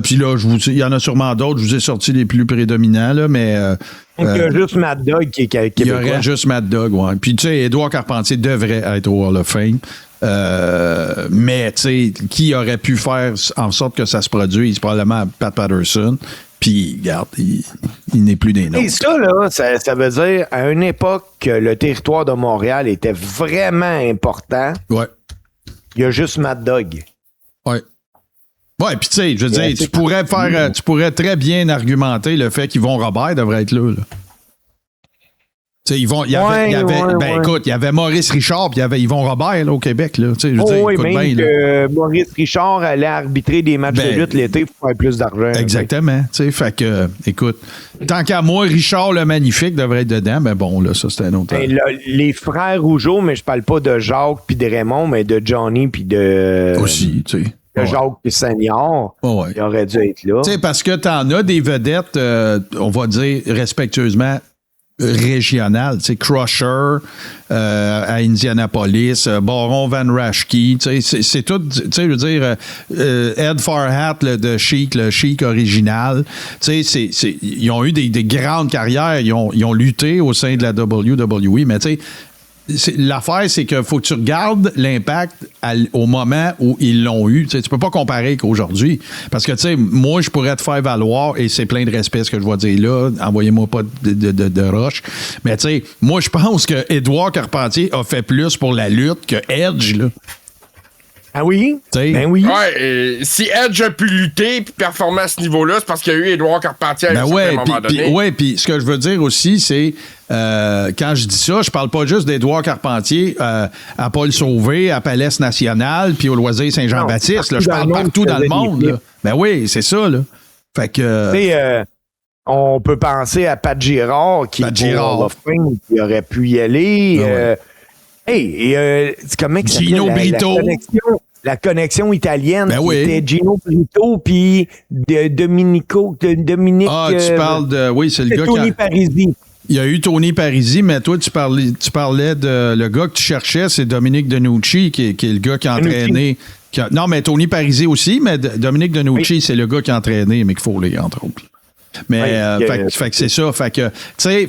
Puis là, il y en a sûrement d'autres. Je vous ai sorti les plus prédominants, là, mais. Donc, il y a juste Mad Dog qui est québécois. Il y aurait juste Mad Dog, ouais. Puis, tu sais, Édouard Carpentier devrait être au Hall of Fame. Mais, tu sais, qui aurait pu faire en sorte que ça se produise? Probablement Pat Patterson. Puis, regarde, il n'est plus des nôtres. Et ça, là, ça veut dire, à une époque que le territoire de Montréal était vraiment important, Ouais. il y a juste Mad Dog. Ouais. Ouais, puis tu sais, je veux dire, tu pourrais très bien argumenter le fait qu'Yvon Robert devrait être là. T'sais, il y avait Maurice Richard puis il y avait Yvon Robert là, au Québec. Là. Je veux dire, Oui, écoute même bien, que Maurice Richard allait arbitrer des matchs de lutte l'été pour faire plus d'argent. Exactement. Fait que, écoute, tant qu'à moi, Richard le Magnifique devrait être dedans, mais bon, là, ça, c'était un autre. Les frères Rougeau, mais je parle pas de Jacques puis de Raymond, mais de Johnny puis de... Aussi, tu sais. De Jacques puis Senior. Ouais. Il aurait dû être là. Tu sais, parce que t'en as des vedettes, on va dire respectueusement, régionales. Tu sais, Crusher à Indianapolis, Baron Van Raschke. Tu sais, c'est tout, tu sais, je veux dire, Ed Farhat, le Chic original. Tu sais, ils ont eu des grandes carrières. Ils ont lutté au sein de la WWE, mais tu sais, l'affaire, c'est qu'il faut que tu regardes l'impact au moment où ils l'ont eu. Tu peux pas comparer qu'aujourd'hui. Parce que, tu sais, moi, je pourrais te faire valoir, et c'est plein de respect ce que je vais dire là, envoyez-moi pas de roche. Mais, tu sais, moi, je pense que Édouard Carpentier a fait plus pour la lutte que Edge, là. Ah oui? T'sais, ben oui. Ouais, si Edge a pu lutter et performer à ce niveau-là, c'est parce qu'il y a eu Édouard Carpentier à un moment donné. Puis ce que je veux dire aussi, c'est quand je dis ça, je parle pas juste d'Édouard Carpentier à Paul Sauvé, à Palais National, puis au Loisir Saint-Jean-Baptiste. Là, je parle partout dans le monde. Là. Ben oui, c'est ça. Là. Fait que... on peut penser à Pat Girard, qui aurait pu y aller. C'est comment que Gino Brito. La connexion italienne, ben oui. Était Gino Brito, puis Dominique. Ah, tu parles de... Oui, c'est le gars Tony Parisi. Il y a eu Tony Parisi, mais toi, tu parlais de... Le gars que tu cherchais, c'est Dominique Denucci, qui est le gars qui a entraîné... non, mais Tony Parisi aussi, mais Dominique Denucci, c'est le gars qui a entraîné Mick Foley, entre autres. Mais fait que c'est ça. Fait que, tu sais,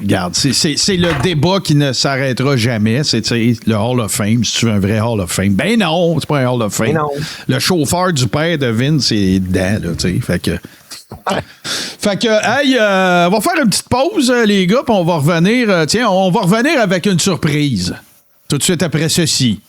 regarde, c'est le débat qui ne s'arrêtera jamais. C'est le Hall of Fame, si tu veux un vrai Hall of Fame. Ben non, c'est pas un Hall of Fame. Le chauffeur du père de Vince, c'est dedans, là, tu sais. Fait que, hey, on va faire une petite pause, les gars, puis on va revenir. On va revenir avec une surprise. Tout de suite après ceci.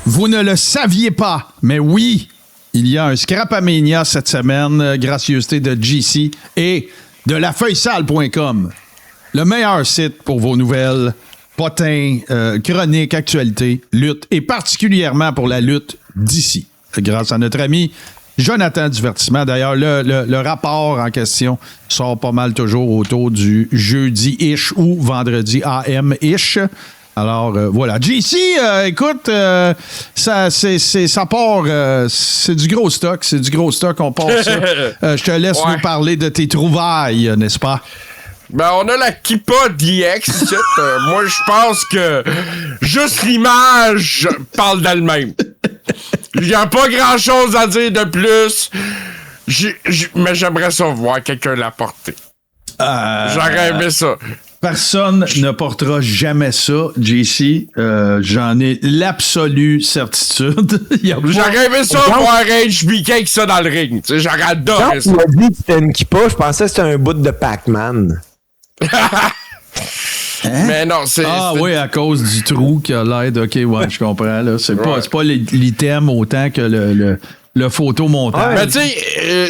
Vous ne le saviez pas, mais oui, il y a un Scrapamania cette semaine, gracieuseté de GC et de lafeuillesale.com. Le meilleur site pour vos nouvelles, potins, chroniques, actualités, lutte et particulièrement pour la lutte d'ici. Grâce à notre ami Jonathan Divertissement. D'ailleurs, le rapport en question sort pas mal toujours autour du jeudi-ish ou vendredi AM-ish. Alors, voilà. JC, écoute, ça part, c'est du gros stock. C'est du gros stock, on part ça. Je te laisse nous parler de tes trouvailles, n'est-ce pas? Ben, on a la Kippa DX ici. Moi, je pense que juste l'image parle d'elle-même. Il n'y a pas grand-chose à dire de plus. Mais j'aimerais ça voir quelqu'un la porter. J'aurais aimé ça. Personne ne portera jamais ça, JC. J'en ai l'absolue certitude. J'aurais aimé ça voir HBK avec ça dans le ring. J'aurais adoré ça. Quand tu m'as dit que c'était une kippa, je pensais que c'était un bout de Pac-Man. Hein? Mais non, c'est... oui, à cause du trou qui a l'air OK, ouais, je comprends. Là. C'est pas l'item autant que le photomontage. Mais tu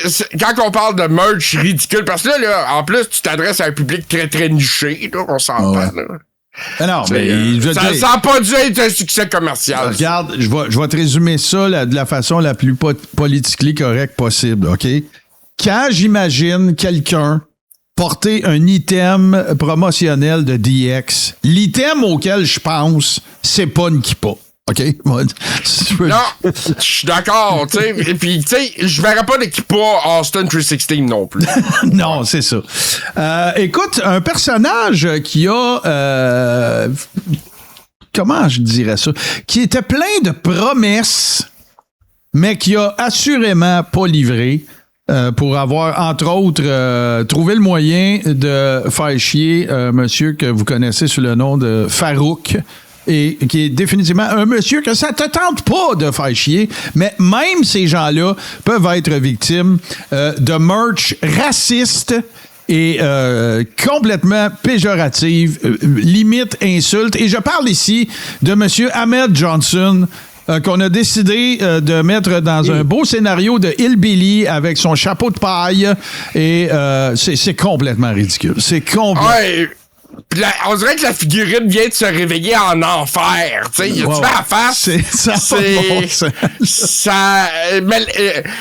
sais, quand on parle de merch ridicule, parce que là, en plus, tu t'adresses à un public très, très niché, là, on s'entend, là. Non, mais ça n'a pas dû être un succès commercial. Regarde, je vais te résumer ça de la façon la plus politically correcte possible, OK? Quand j'imagine quelqu'un porter un item promotionnel de DX, l'item auquel je pense, c'est pas une kippa. OK? Non, je suis d'accord, tu sais. Et puis, tu sais, je verrais pas d'équipe Austin 316 non plus. Non, c'est ça. Écoute, un personnage qui a... comment je dirais ça? Qui était plein de promesses, mais qui a assurément pas livré. Pour avoir, entre autres, trouvé le moyen de faire chier un monsieur que vous connaissez sous le nom de Farouk, et qui est définitivement un monsieur que ça te tente pas de faire chier, mais même ces gens-là peuvent être victimes de merch raciste et complètement péjorative, limite insulte. Et je parle ici de monsieur Ahmed Johnson, qu'on a décidé de mettre dans un beau scénario de Hillbilly avec son chapeau de paille. Et c'est complètement ridicule. C'est complètement... Ouais. On dirait que la figurine vient de se réveiller en enfer. Tu sais, il y a tu la face. Mais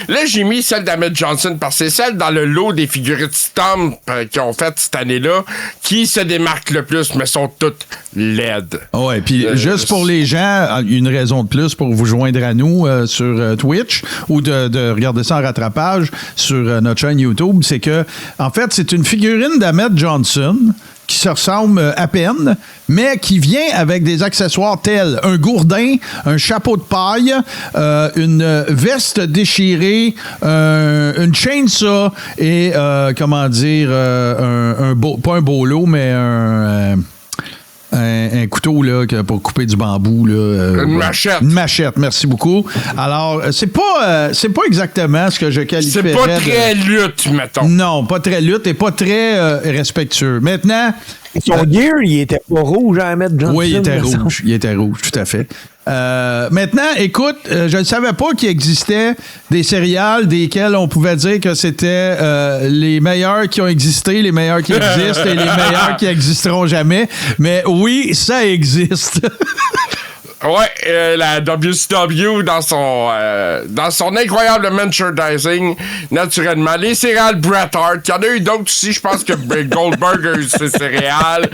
là, j'ai mis celle d'Ahmed Johnson parce que c'est celle dans le lot des figurines Stomp qu'ils ont faites cette année-là qui se démarquent le plus, mais sont toutes laides. Ouais, puis juste pour les gens, une raison de plus pour vous joindre à nous sur Twitch ou de regarder ça en rattrapage sur notre chaîne YouTube, c'est que, en fait, c'est une figurine d'Ahmed Johnson qui se ressemble à peine, mais qui vient avec des accessoires tels un gourdin, un chapeau de paille, une veste déchirée, une chainsaw et, comment dire, pas un bolo, mais un couteau là, pour couper du bambou. Là, une machette. Une machette, merci beaucoup. Alors, c'est pas exactement ce que je qualifierais. C'est pas très lutte, mettons. Non, pas très lutte et pas très respectueux. Maintenant... Son gear, il était pas rouge à mettre Johnson. Oui, il était rouge, tout à fait. Maintenant, écoute, je ne savais pas qu'il existait des céréales desquelles on pouvait dire que c'était les meilleurs qui ont existé, les meilleurs qui existent et les meilleurs qui existeront jamais. Mais oui, ça existe. Ouais, la WCW dans son incroyable merchandising, naturellement. Les céréales Bret Hart, il y en a eu d'autres aussi, je pense que Goldberg a eu ses céréales.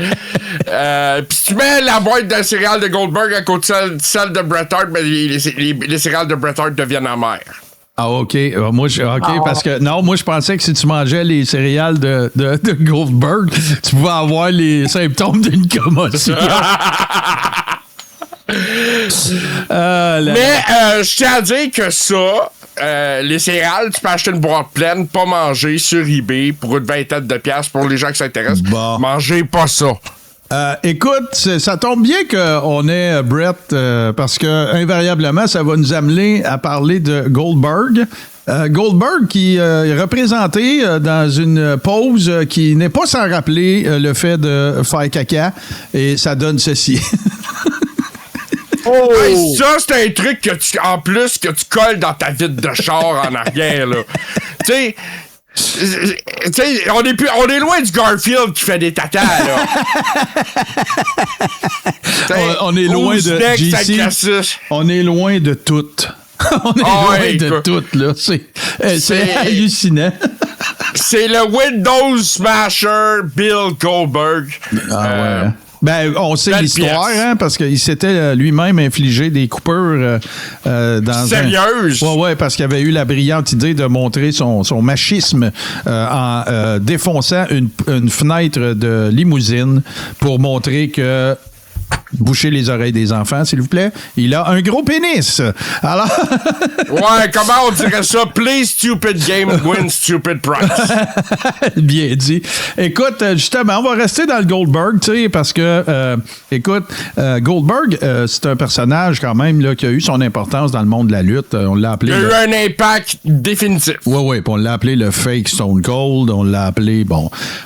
Puis tu mets la boîte de céréales de Goldberg à côté de celle de Bret Hart, mais les céréales de Bret Hart deviennent amères. Ah, OK. Parce que non, moi, je pensais que si tu mangeais les céréales de Goldberg, tu pouvais avoir les symptômes d'une commotion. Mais je tiens à dire que ça, les céréales, tu peux acheter une boîte pleine, pas manger sur eBay pour une vingtaine de piastres pour les gens qui s'intéressent. Bon. Mangez pas ça. Écoute, ça tombe bien qu'on ait Brett parce que invariablement, ça va nous amener à parler de Goldberg. Goldberg qui est représenté dans une pose qui n'est pas sans rappeler le fait de faire caca et ça donne ceci. Oh. Hey, ça, c'est un truc que tu colles dans ta vitre de char en arrière, là. Tu sais, on est loin du Garfield qui fait des tatas, là. on est loin de GC. On est loin de tout. On est loin de tout, là. C'est hallucinant. C'est le Windows Smasher Bill Goldberg. Ah ouais. Ben, on sait l'histoire, hein, parce qu'il s'était lui-même infligé des coupures dans Sérieuse? Ouais, parce qu'il avait eu la brillante idée de montrer son machisme en défonçant une fenêtre de limousine pour montrer que bouchez les oreilles des enfants, s'il vous plaît. Il a un gros pénis. Alors... ouais, comment on dirait ça? Play stupid game, win stupid prize. Bien dit. Écoute, justement, on va rester dans le Goldberg, tu sais, parce que, Goldberg, c'est un personnage quand même là, qui a eu son importance dans le monde de la lutte. On l'a appelé... Il a eu un impact définitif. Oui, puis on l'a appelé le fake Stone Cold. On l'a appelé,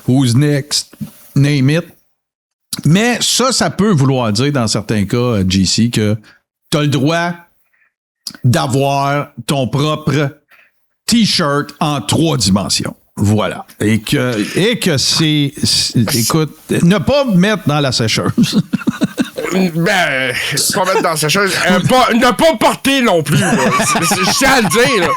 Who's Next? Name it. Mais ça peut vouloir dire, dans certains cas, JC, que tu as le droit d'avoir ton propre T-shirt en 3 dimensions. Voilà. Et que c'est écoute, ne pas mettre dans la sécheuse. Ben, pas mettre dans sa chose. Ne pas porter non plus. Je tiens à le dire. Là.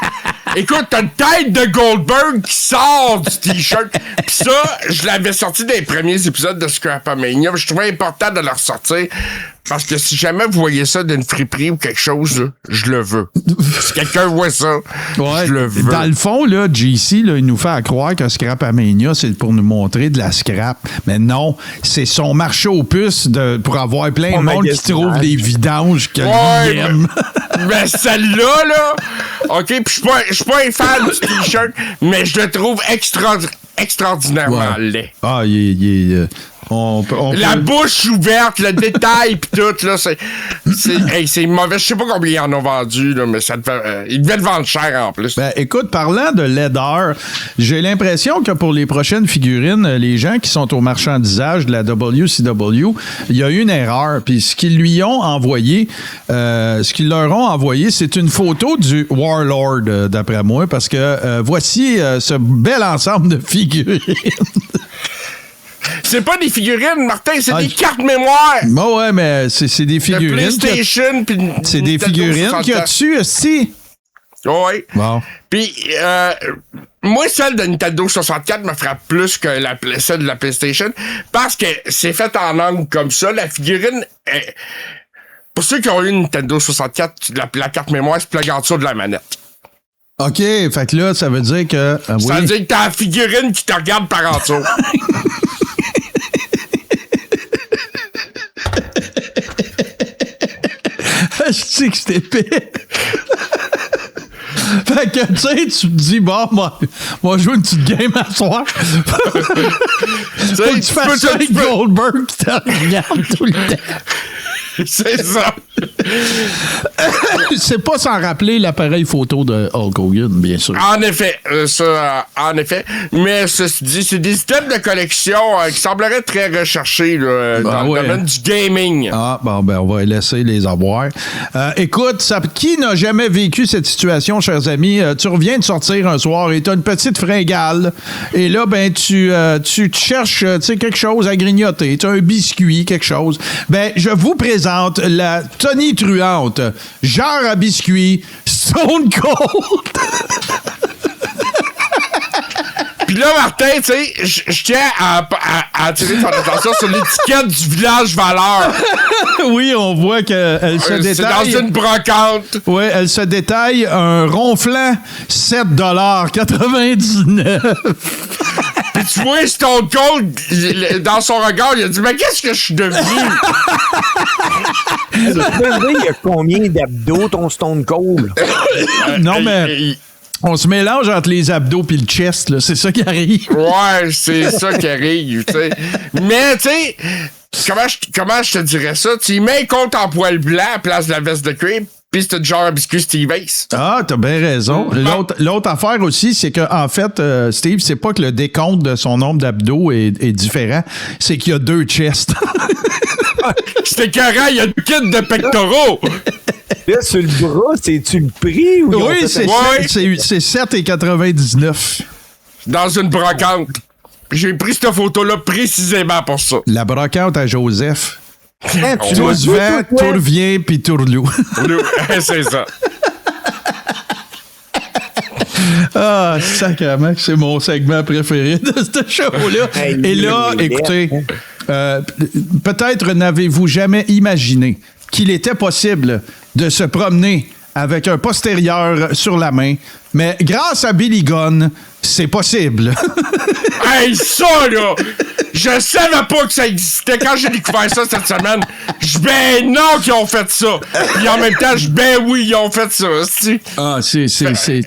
Écoute, t'as une tête de Goldberg qui sort du T-shirt. Pis ça, je l'avais sorti des premiers épisodes de Scrapamania. Je trouvais important de le ressortir. Parce que si jamais vous voyez ça d'une friperie ou quelque chose, là, je le veux. Si quelqu'un voit ça, je le veux. Dans le fond, là, JC, là, il nous fait croire que Scrapamania, c'est pour nous montrer de la scrap. Mais non, c'est son marché aux puces pour avoir plein de monde qui trouve des vidanges que lui aime. Mais celle-là, là, OK, puis je suis pas un fan du T-shirt, mais je le trouve extraordinairement laid. Ah, il est la bouche ouverte, le détail pis tout, là, c'est mauvais. Je sais pas combien ils en ont vendu, là, mais ils devaient le vendre cher en plus. Ben, écoute, parlant de laideur, j'ai l'impression que pour les prochaines figurines, les gens qui sont au marchandisage de la WCW, il y a eu une erreur. Puis ce qu'ils leur ont envoyé, c'est une photo du Warlord, d'après moi, parce que voici ce bel ensemble de figurines. C'est pas des figurines, Martin, c'est des cartes mémoire. Bon, ouais, mais c'est des figurines. PlayStation, c'est des figurines qu'il y a dessus aussi. Oui. Bon. Puis, moi, celle de Nintendo 64 me frappe plus que celle de la PlayStation parce que c'est fait en angle comme ça. La figurine, pour ceux qui ont eu une Nintendo 64, la carte mémoire se plug en dessous de la manette. OK, fait que là, ça veut dire que... ça veut dire que t'as la figurine qui te regarde par en dessous. Je sais que c'était épais. Fait que, tu sais, tu te dis, bon, moi jouer une petite game à soir. Faut que tu fasses ça avec Goldberg qui te regarde tout le temps. C'est ça. C'est pas sans rappeler l'appareil photo de Hulk Hogan, bien sûr. En effet, en effet. Mais ceci dit, c'est des items de collection qui sembleraient très recherchés là, dans le domaine du gaming. Ah, bon, ben, on va laisser les avoir. Écoute, qui n'a jamais vécu cette situation, chers amis? Tu reviens de sortir un soir et tu as une petite fringale. Et là, ben, tu cherches quelque chose à grignoter. Tu as un biscuit, quelque chose. Ben, je vous présente la Tony Truante, genre à biscuit, Stone Cold. Puis là, Martin, tu sais, je tiens à attirer ton attention sur l'étiquette du village Valeur. Oui, on voit qu'elle se détaille. C'est dans une brocante. Oui, elle se détaille un ronflant $7,99. Puis tu vois Stone Cold, dans son regard, il a dit « Mais qu'est-ce que je suis devenu? » Il y a combien d'abdos, ton Stone Cold? Non, mais... On se mélange entre les abdos puis le chest, là. C'est ça qui arrive. Ouais, c'est ça qui arrive, tu sais. Mais, tu sais, comment je te dirais ça? Tu mets un compte en poil blanc à place de la veste de cuir, puis c'est genre un biscuit Steve Ace. Ah, t'as bien raison. L'autre affaire aussi, c'est qu'en fait, Steve, c'est pas que le décompte de son nombre d'abdos est différent, c'est qu'il y a 2 chests. C'était carré, il y a 2 kits de pectoraux. Là, sur le bras, c'est-tu le prix? Ou oui, c'est 7,99. Dans une brocante. J'ai pris cette photo-là précisément pour ça. La brocante à Joseph. Tout vent, tout revient, puis tout reloue. C'est ça. Ah, sacrément, c'est mon segment préféré de ce show-là. Et là, écoutez, peut-être n'avez-vous jamais imaginé qu'il était possible de se promener avec un postérieur sur la main, mais grâce à Billy Gunn, c'est possible. Hey, ça, là! Je savais pas que ça existait. Quand j'ai découvert ça cette semaine, ben non qu'ils ont fait ça. Puis en même temps, ben oui, ils ont fait ça. Ah, tu sais,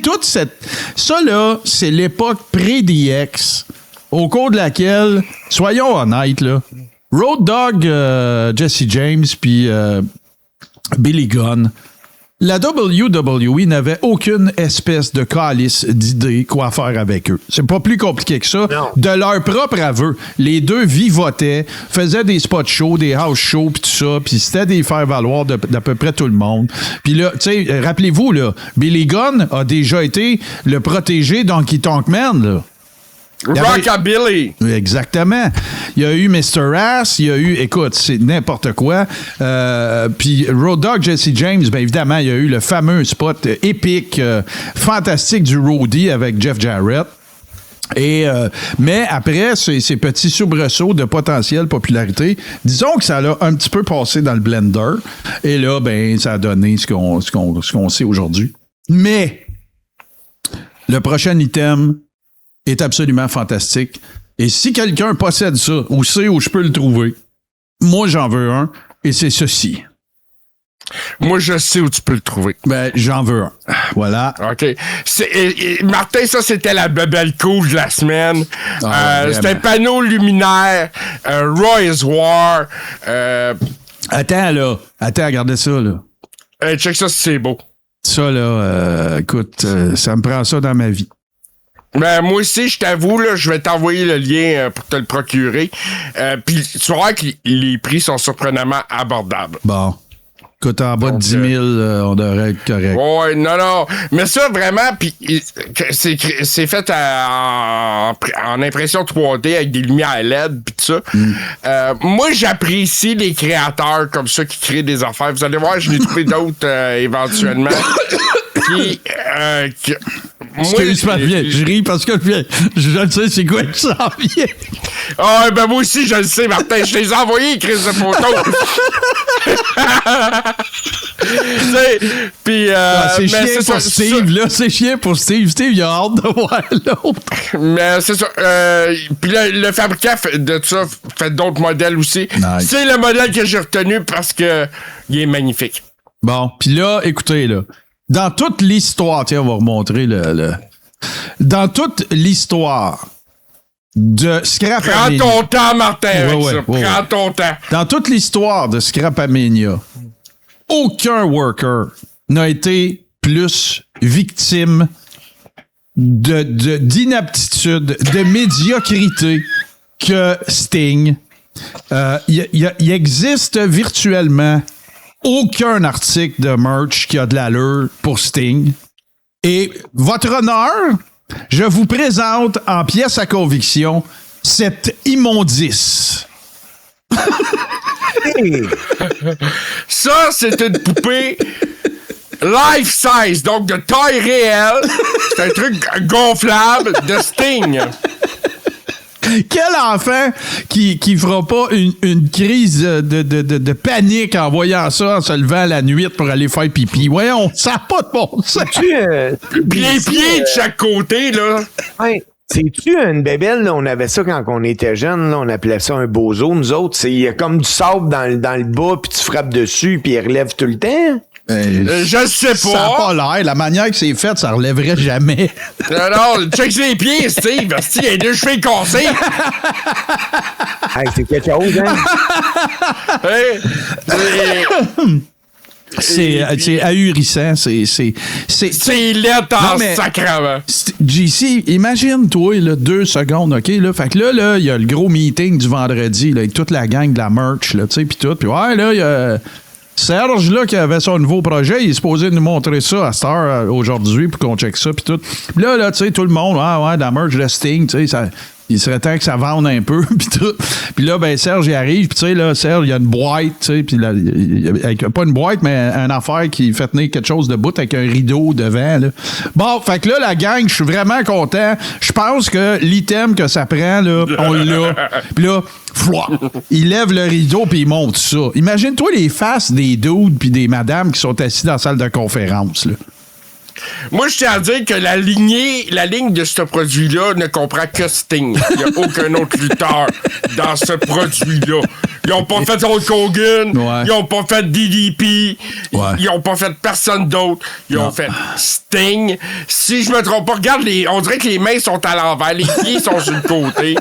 toute cette... Ça, là, c'est l'époque pré-DX, au cours de laquelle, soyons honnêtes, là, Road Dogg, Jesse James, puis Billy Gunn, La WWE n'avait aucune espèce de calice d'idée quoi faire avec eux. C'est pas plus compliqué que ça. Non. De leur propre aveu, les deux vivotaient, faisaient des spots shows, des house shows, puis tout ça, puis c'était des faire-valoir d'à peu près tout le monde. Puis là, tu sais, rappelez-vous, là, Billy Gunn a déjà été le protégé d'Honky Tonk Man, là. Rockabilly! Exactement. Il y a eu Mr. Ass, il y a eu, écoute, c'est n'importe quoi. Puis Road Dogg Jesse James, bien évidemment, il y a eu le fameux spot épique, fantastique du Roadie avec Jeff Jarrett. Mais après ces petits soubresauts de potentielle popularité, disons que ça l'a un petit peu passé dans le blender. Et là, ben, ça a donné ce qu'on sait aujourd'hui. Mais le prochain item est absolument fantastique. Et si quelqu'un possède ça ou sait où je peux le trouver, moi, j'en veux un, et c'est ceci. Moi, je sais où tu peux le trouver. Ben, j'en veux un. Voilà. OK. Martin, ça, c'était la bebelle cool de la semaine. C'était un panneau luminaire, Roy's War. Attends, regardez ça, là. Check ça, c'est beau. Ça, là, écoute, ça me prend ça dans ma vie. Ben, moi aussi, je t'avoue, là, je vais t'envoyer le lien pour te le procurer. Puis tu vas voir que les prix sont surprenamment abordables. Bon. Écoute, en bas de 10 000, on devrait être correct. Ouais, non. Mais ça, vraiment, puis c'est fait en impression 3D avec des lumières LED puis tout ça. Moi, j'apprécie les créateurs comme ça qui créent des affaires. Vous allez voir, je l'ai trouvé d'autres éventuellement. Puis, excuse-moi, je ris parce que je sais c'est quoi que ça en vient. Ah, ben moi aussi, je le sais, Martin. Je les ai envoyés, Chris, de photos. Puis, c'est chiant pour Steve, là. C'est chiant pour Steve. Steve, il a hâte de voir l'autre. Mais c'est ça. Puis le fabricant de ça fait d'autres modèles aussi. Nice. C'est le modèle que j'ai retenu parce que il est magnifique. Bon, puis là, écoutez, là. Dans toute l'histoire, tiens, on va remontrer dans toute l'histoire de Scrapamania. Prends ton temps, Martin, avec ça. Prends ton temps. Dans toute l'histoire de Scrapamania, aucun worker n'a été plus victime d'inaptitude, de médiocrité que Sting. Il existe virtuellement aucun article de merch qui a de l'allure pour Sting. Et votre honneur, je vous présente en pièce à conviction cette immondice. Ça, c'est une poupée life size, donc de taille réelle. C'est un truc gonflable de Sting. Quel enfant qui fera pas une crise de panique en voyant ça, en se levant la nuit pour aller faire pipi? Voyons, ça n'a pas de bon sens. Puis les pieds de chaque côté, là. Ouais. C'est-tu une bébelle, là? On avait ça quand on était jeune, là, on appelait ça un bozo. Nous autres, il y a comme du sable dans le bas, puis tu frappes dessus, puis il relève tout le temps. Je sais pas. Ça n'a pas l'air. La manière que c'est fait, ça relèverait jamais. Non, check les pieds, Steve. Il y a deux cheveux cassés. Hey, c'est quelque chose, hein? C'est ahurissant. C'est laid en sacrament. JC, imagine-toi, là, 2 secondes, OK? Là, fait que là, il y a le gros meeting du vendredi, là, avec toute la gang de la merch, là, tu sais, puis tout. Puis ouais, là, il y a Serge, là, qui avait son nouveau projet, il est supposé nous montrer ça à cette heure aujourd'hui pour qu'on check ça, puis tout. Puis là, tu sais, tout le monde, ouais, de la merch de Sting, tu sais, ça... Il serait temps que ça vende un peu, puis tout. Puis là, ben Serge, il arrive, puis tu sais, là, Serge, il y a une boîte, tu sais, puis pas une boîte, mais une affaire qui fait tenir quelque chose de bout avec un rideau devant, là. Bon, fait que là, la gang, je suis vraiment content. Je pense que l'item que ça prend, là, on l'a. Puis là, il lève le rideau, puis il monte ça. Imagine-toi les faces des dudes puis des madames qui sont assis dans la salle de conférence, là. Moi, je tiens à dire que la ligne de ce produit-là ne comprend que Sting. Il n'y a aucun autre lutteur dans ce produit-là. Ils ont pas fait Hulk Hogan. Ouais. Ils ont pas fait DDP. Ouais. Ils ont pas fait personne d'autre. Ils ont fait Sting. Si je me trompe pas, regarde, on dirait que les mains sont à l'envers, les pieds sont sur le côté.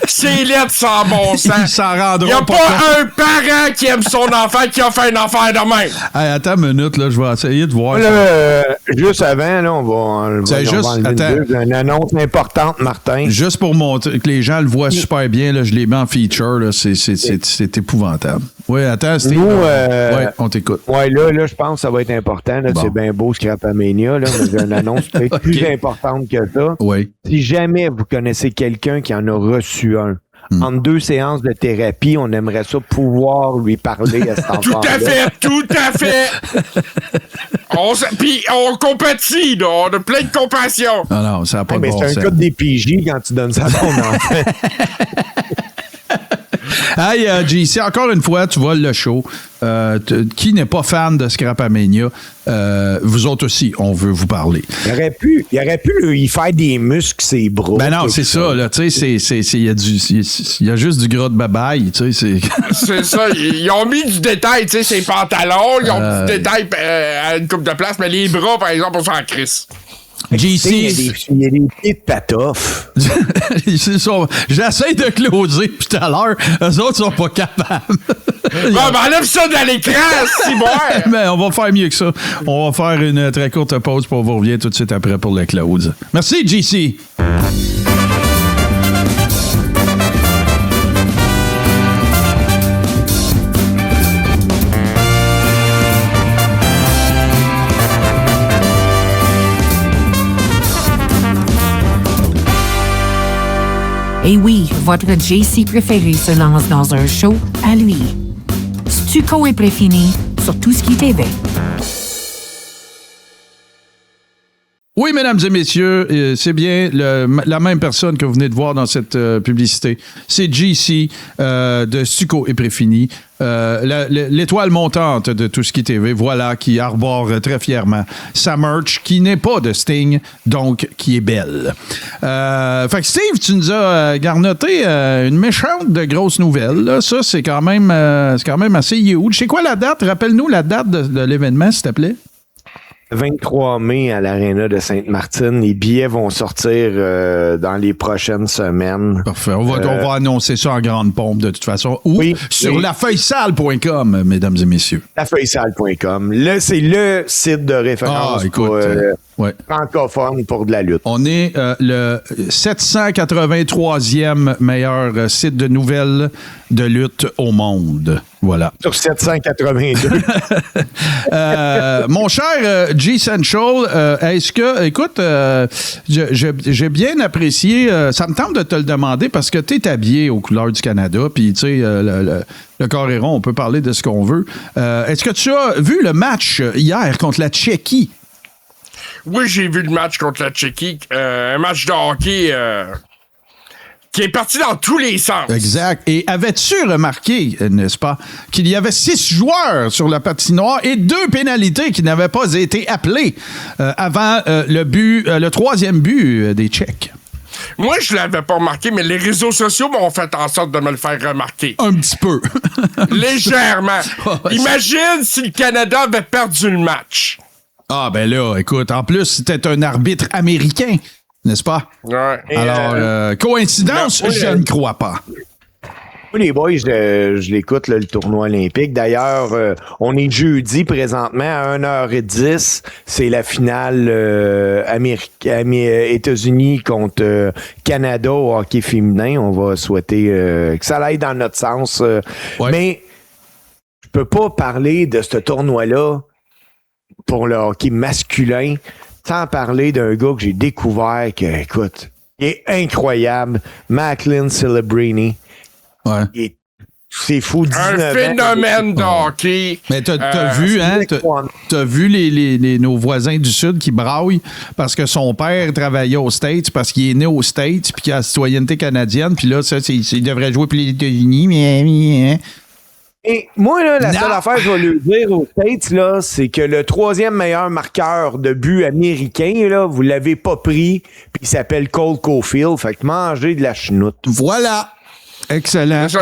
C'est laid sans bon sens. Ils s'en rendront Il n'y a pas pas un parent qui aime son enfant qui a fait un affaire de même. Hey, attends une minute, là, je vais essayer de voir. Là, juste avant, là, on va C'est juste, attends. une annonce importante, Martin. Juste pour montrer que les gens le voient super bien, là, je l'ai mis en feature, là, c'est épouvantable. Oui, attends, Steve. Nous, ouais, on t'écoute. Ouais, là, je pense que ça va être important. Là, Bon. C'est bien beau, Scrapamania, là, mais j'ai une annonce peut-être plus importante que ça. Oui. Si jamais vous connaissez quelqu'un qui en a reçu un, entre 2 séances de thérapie, on aimerait ça pouvoir lui parler à cet enfant. Tout à fait. Puis on compatit, là. On a plein de compassion. Non, ça n'a pas de Mais bon c'est sens. un code des PJ quand tu donnes ça à ton enfant. Hey, JC, encore une fois, tu vois le show. Qui n'est pas fan de Scrapamania, vous autres aussi, on veut vous parler. Il aurait pu lui faire des muscles, ses bras. Ben non, c'est ça, là, tu sais, il y a juste du gras de babaille, tu sais, C'est ça. Ils ont mis du détail, tu sais, ses pantalons. Ils ont mis du détail à une coupe de place, mais les bras, par exemple, on s'en crisse. JC. Il y a des pieds de patoff. J'essaie de closer, puis tout à l'heure, eux autres sont pas capables. Bon, ben enlève ça de l'écran, si boire. Mais on va faire mieux que ça. On va faire une très courte pause, puis on vous revient tout de suite après pour le close. Merci, JC. Et oui, votre JC préféré se lance dans un show à lui. Stuco et Préfini sur Tout ce qui TV. Oui, mesdames et messieurs, c'est bien la même personne que vous venez de voir dans cette publicité. C'est JC de Stuco et Préfini, l'étoile montante de Tout ce qui TV, voilà, qui arbore très fièrement sa merch, qui n'est pas de Sting, donc qui est belle. Fait que Steve, tu nous as garnoté une méchante de grosses nouvelles. Là. Ça, c'est quand même assez huge. C'est quoi la date? Rappelle-nous la date de l'événement, s'il te plaît. 23 mai à l'Arena de Sainte-Martine. Les billets vont sortir dans les prochaines semaines. Parfait. On va annoncer ça en grande pompe de toute façon. Ou sur lafeuillesale.com, mesdames et messieurs. Lafeuillesale.com. Là, c'est le site de référence francophone pour de la lutte. On est le 783e meilleur site de nouvelles de lutte au monde. Voilà. Sur 782. Mon cher G-Central, est-ce que, écoute, j'ai bien apprécié, ça me tente de te le demander parce que tu es habillé aux couleurs du Canada, puis tu sais, le Coréron, on peut parler de ce qu'on veut. Est-ce que tu as vu le match hier contre la Tchéquie? Oui, j'ai vu le match contre la Tchéquie. Un match de hockey qui est parti dans tous les sens. Exact. Et avais-tu remarqué, n'est-ce pas, qu'il y avait 6 joueurs sur la patinoire et 2 pénalités qui n'avaient pas été appelées avant le 3e but des Tchèques? Moi, je l'avais pas remarqué, mais les réseaux sociaux m'ont fait en sorte de me le faire remarquer. Un petit peu. Légèrement. Imagine si le Canada avait perdu le match. Ah, ben là, écoute, en plus, c'était un arbitre américain, n'est-ce pas? Ouais. Alors, coïncidence, je ne crois pas. Oui, les boys, je l'écoute, le tournoi olympique. D'ailleurs, on est jeudi présentement à 1h10. C'est la finale États-Unis contre Canada au hockey féminin. On va souhaiter que ça aille dans notre sens. Ouais. Mais je peux pas parler de ce tournoi-là pour le hockey masculin sans parler d'un gars que j'ai découvert que, écoute, il est incroyable. Macklin Celebrini. Ouais. C'est fou, 19 Un phénomène de hockey. Mais t'as vu, hein? T'as vu nos voisins du Sud qui braillent parce que son père travaillait aux States, parce qu'il est né aux States, puis qu'il a la citoyenneté canadienne, puis là, il devrait jouer pour les États-Unis, mais... Et moi, là, la seule affaire que je vais lui dire aux States, là, c'est que le 3e meilleur marqueur de but américain, là, vous l'avez pas pris, puis il s'appelle Cole Caulfield, fait que mangez de la chenoute. Voilà! Excellente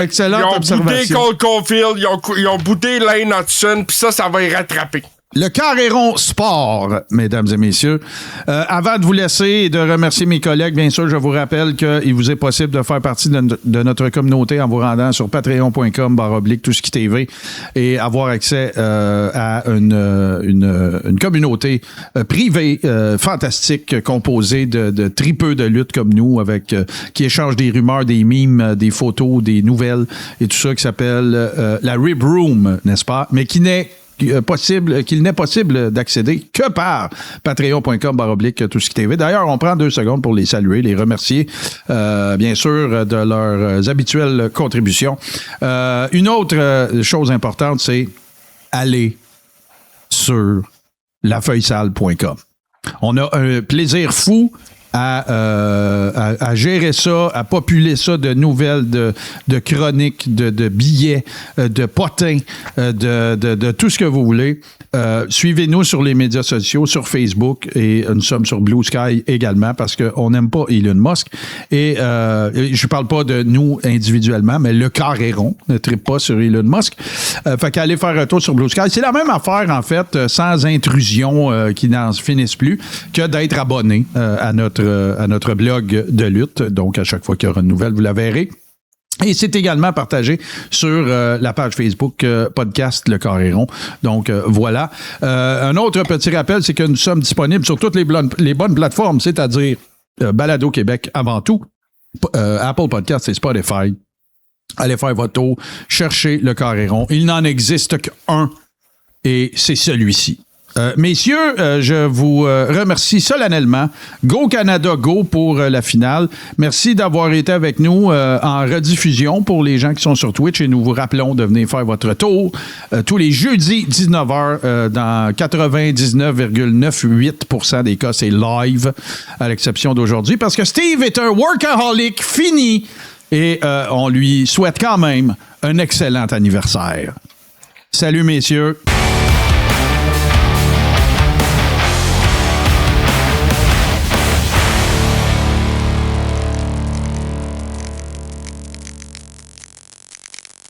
observation. Ils ont boudé Cole Caulfield, ils ont boudé Lane Hudson, puis ça va y rattraper. Le Carré-Rond Sport, mesdames et messieurs. Avant de vous laisser et de remercier mes collègues, bien sûr, je vous rappelle qu'il vous est possible de faire partie de notre communauté en vous rendant sur patreon.com/tout-ce-qui-tv et avoir accès à une communauté privée fantastique composée de tripeux de lutte comme nous, avec qui échangent des rumeurs, des mimes, des photos, des nouvelles et tout ça qui s'appelle la Rib Room, n'est-ce pas? Mais qu'il n'est possible d'accéder que par patreon.com/tout-ce-qui-tv. D'ailleurs, on prend 2 secondes pour les saluer, les remercier, bien sûr, de leurs habituelles contributions. Une autre chose importante, c'est aller sur lafeuillesale.com. On a un plaisir fou à gérer ça, à populer ça de nouvelles, de chroniques, de billets, de potins, de tout ce que vous voulez. Suivez-nous sur les médias sociaux, sur Facebook, et nous sommes sur Blue Sky également parce qu'on n'aime pas Elon Musk. Et je parle pas de nous individuellement, mais le Carré-Rond ne trippe pas sur Elon Musk. Fait qu'allez faire un tour sur Blue Sky. C'est la même affaire, en fait, sans intrusion qui n'en finissent plus, que d'être abonné à notre blog de lutte. Donc, à chaque fois qu'il y aura une nouvelle, vous la verrez. Et c'est également partagé sur la page Facebook podcast Le Carré-Rond. Donc, voilà. Un autre petit rappel, c'est que nous sommes disponibles sur toutes les bonnes plateformes, c'est-à-dire Balado Québec avant tout, Apple Podcast et Spotify. Allez faire votre tour, cherchez Le Carré-Rond. Il n'en existe qu'un, et c'est celui-ci. Messieurs, je vous remercie solennellement. Go Canada, go pour la finale. Merci d'avoir été avec nous en rediffusion pour les gens qui sont sur Twitch, et nous vous rappelons de venir faire votre tour tous les jeudis 19h dans 99,98% des cas, c'est live, à l'exception d'aujourd'hui, parce que Steve est un workaholic fini et on lui souhaite quand même un excellent anniversaire. Salut, messieurs.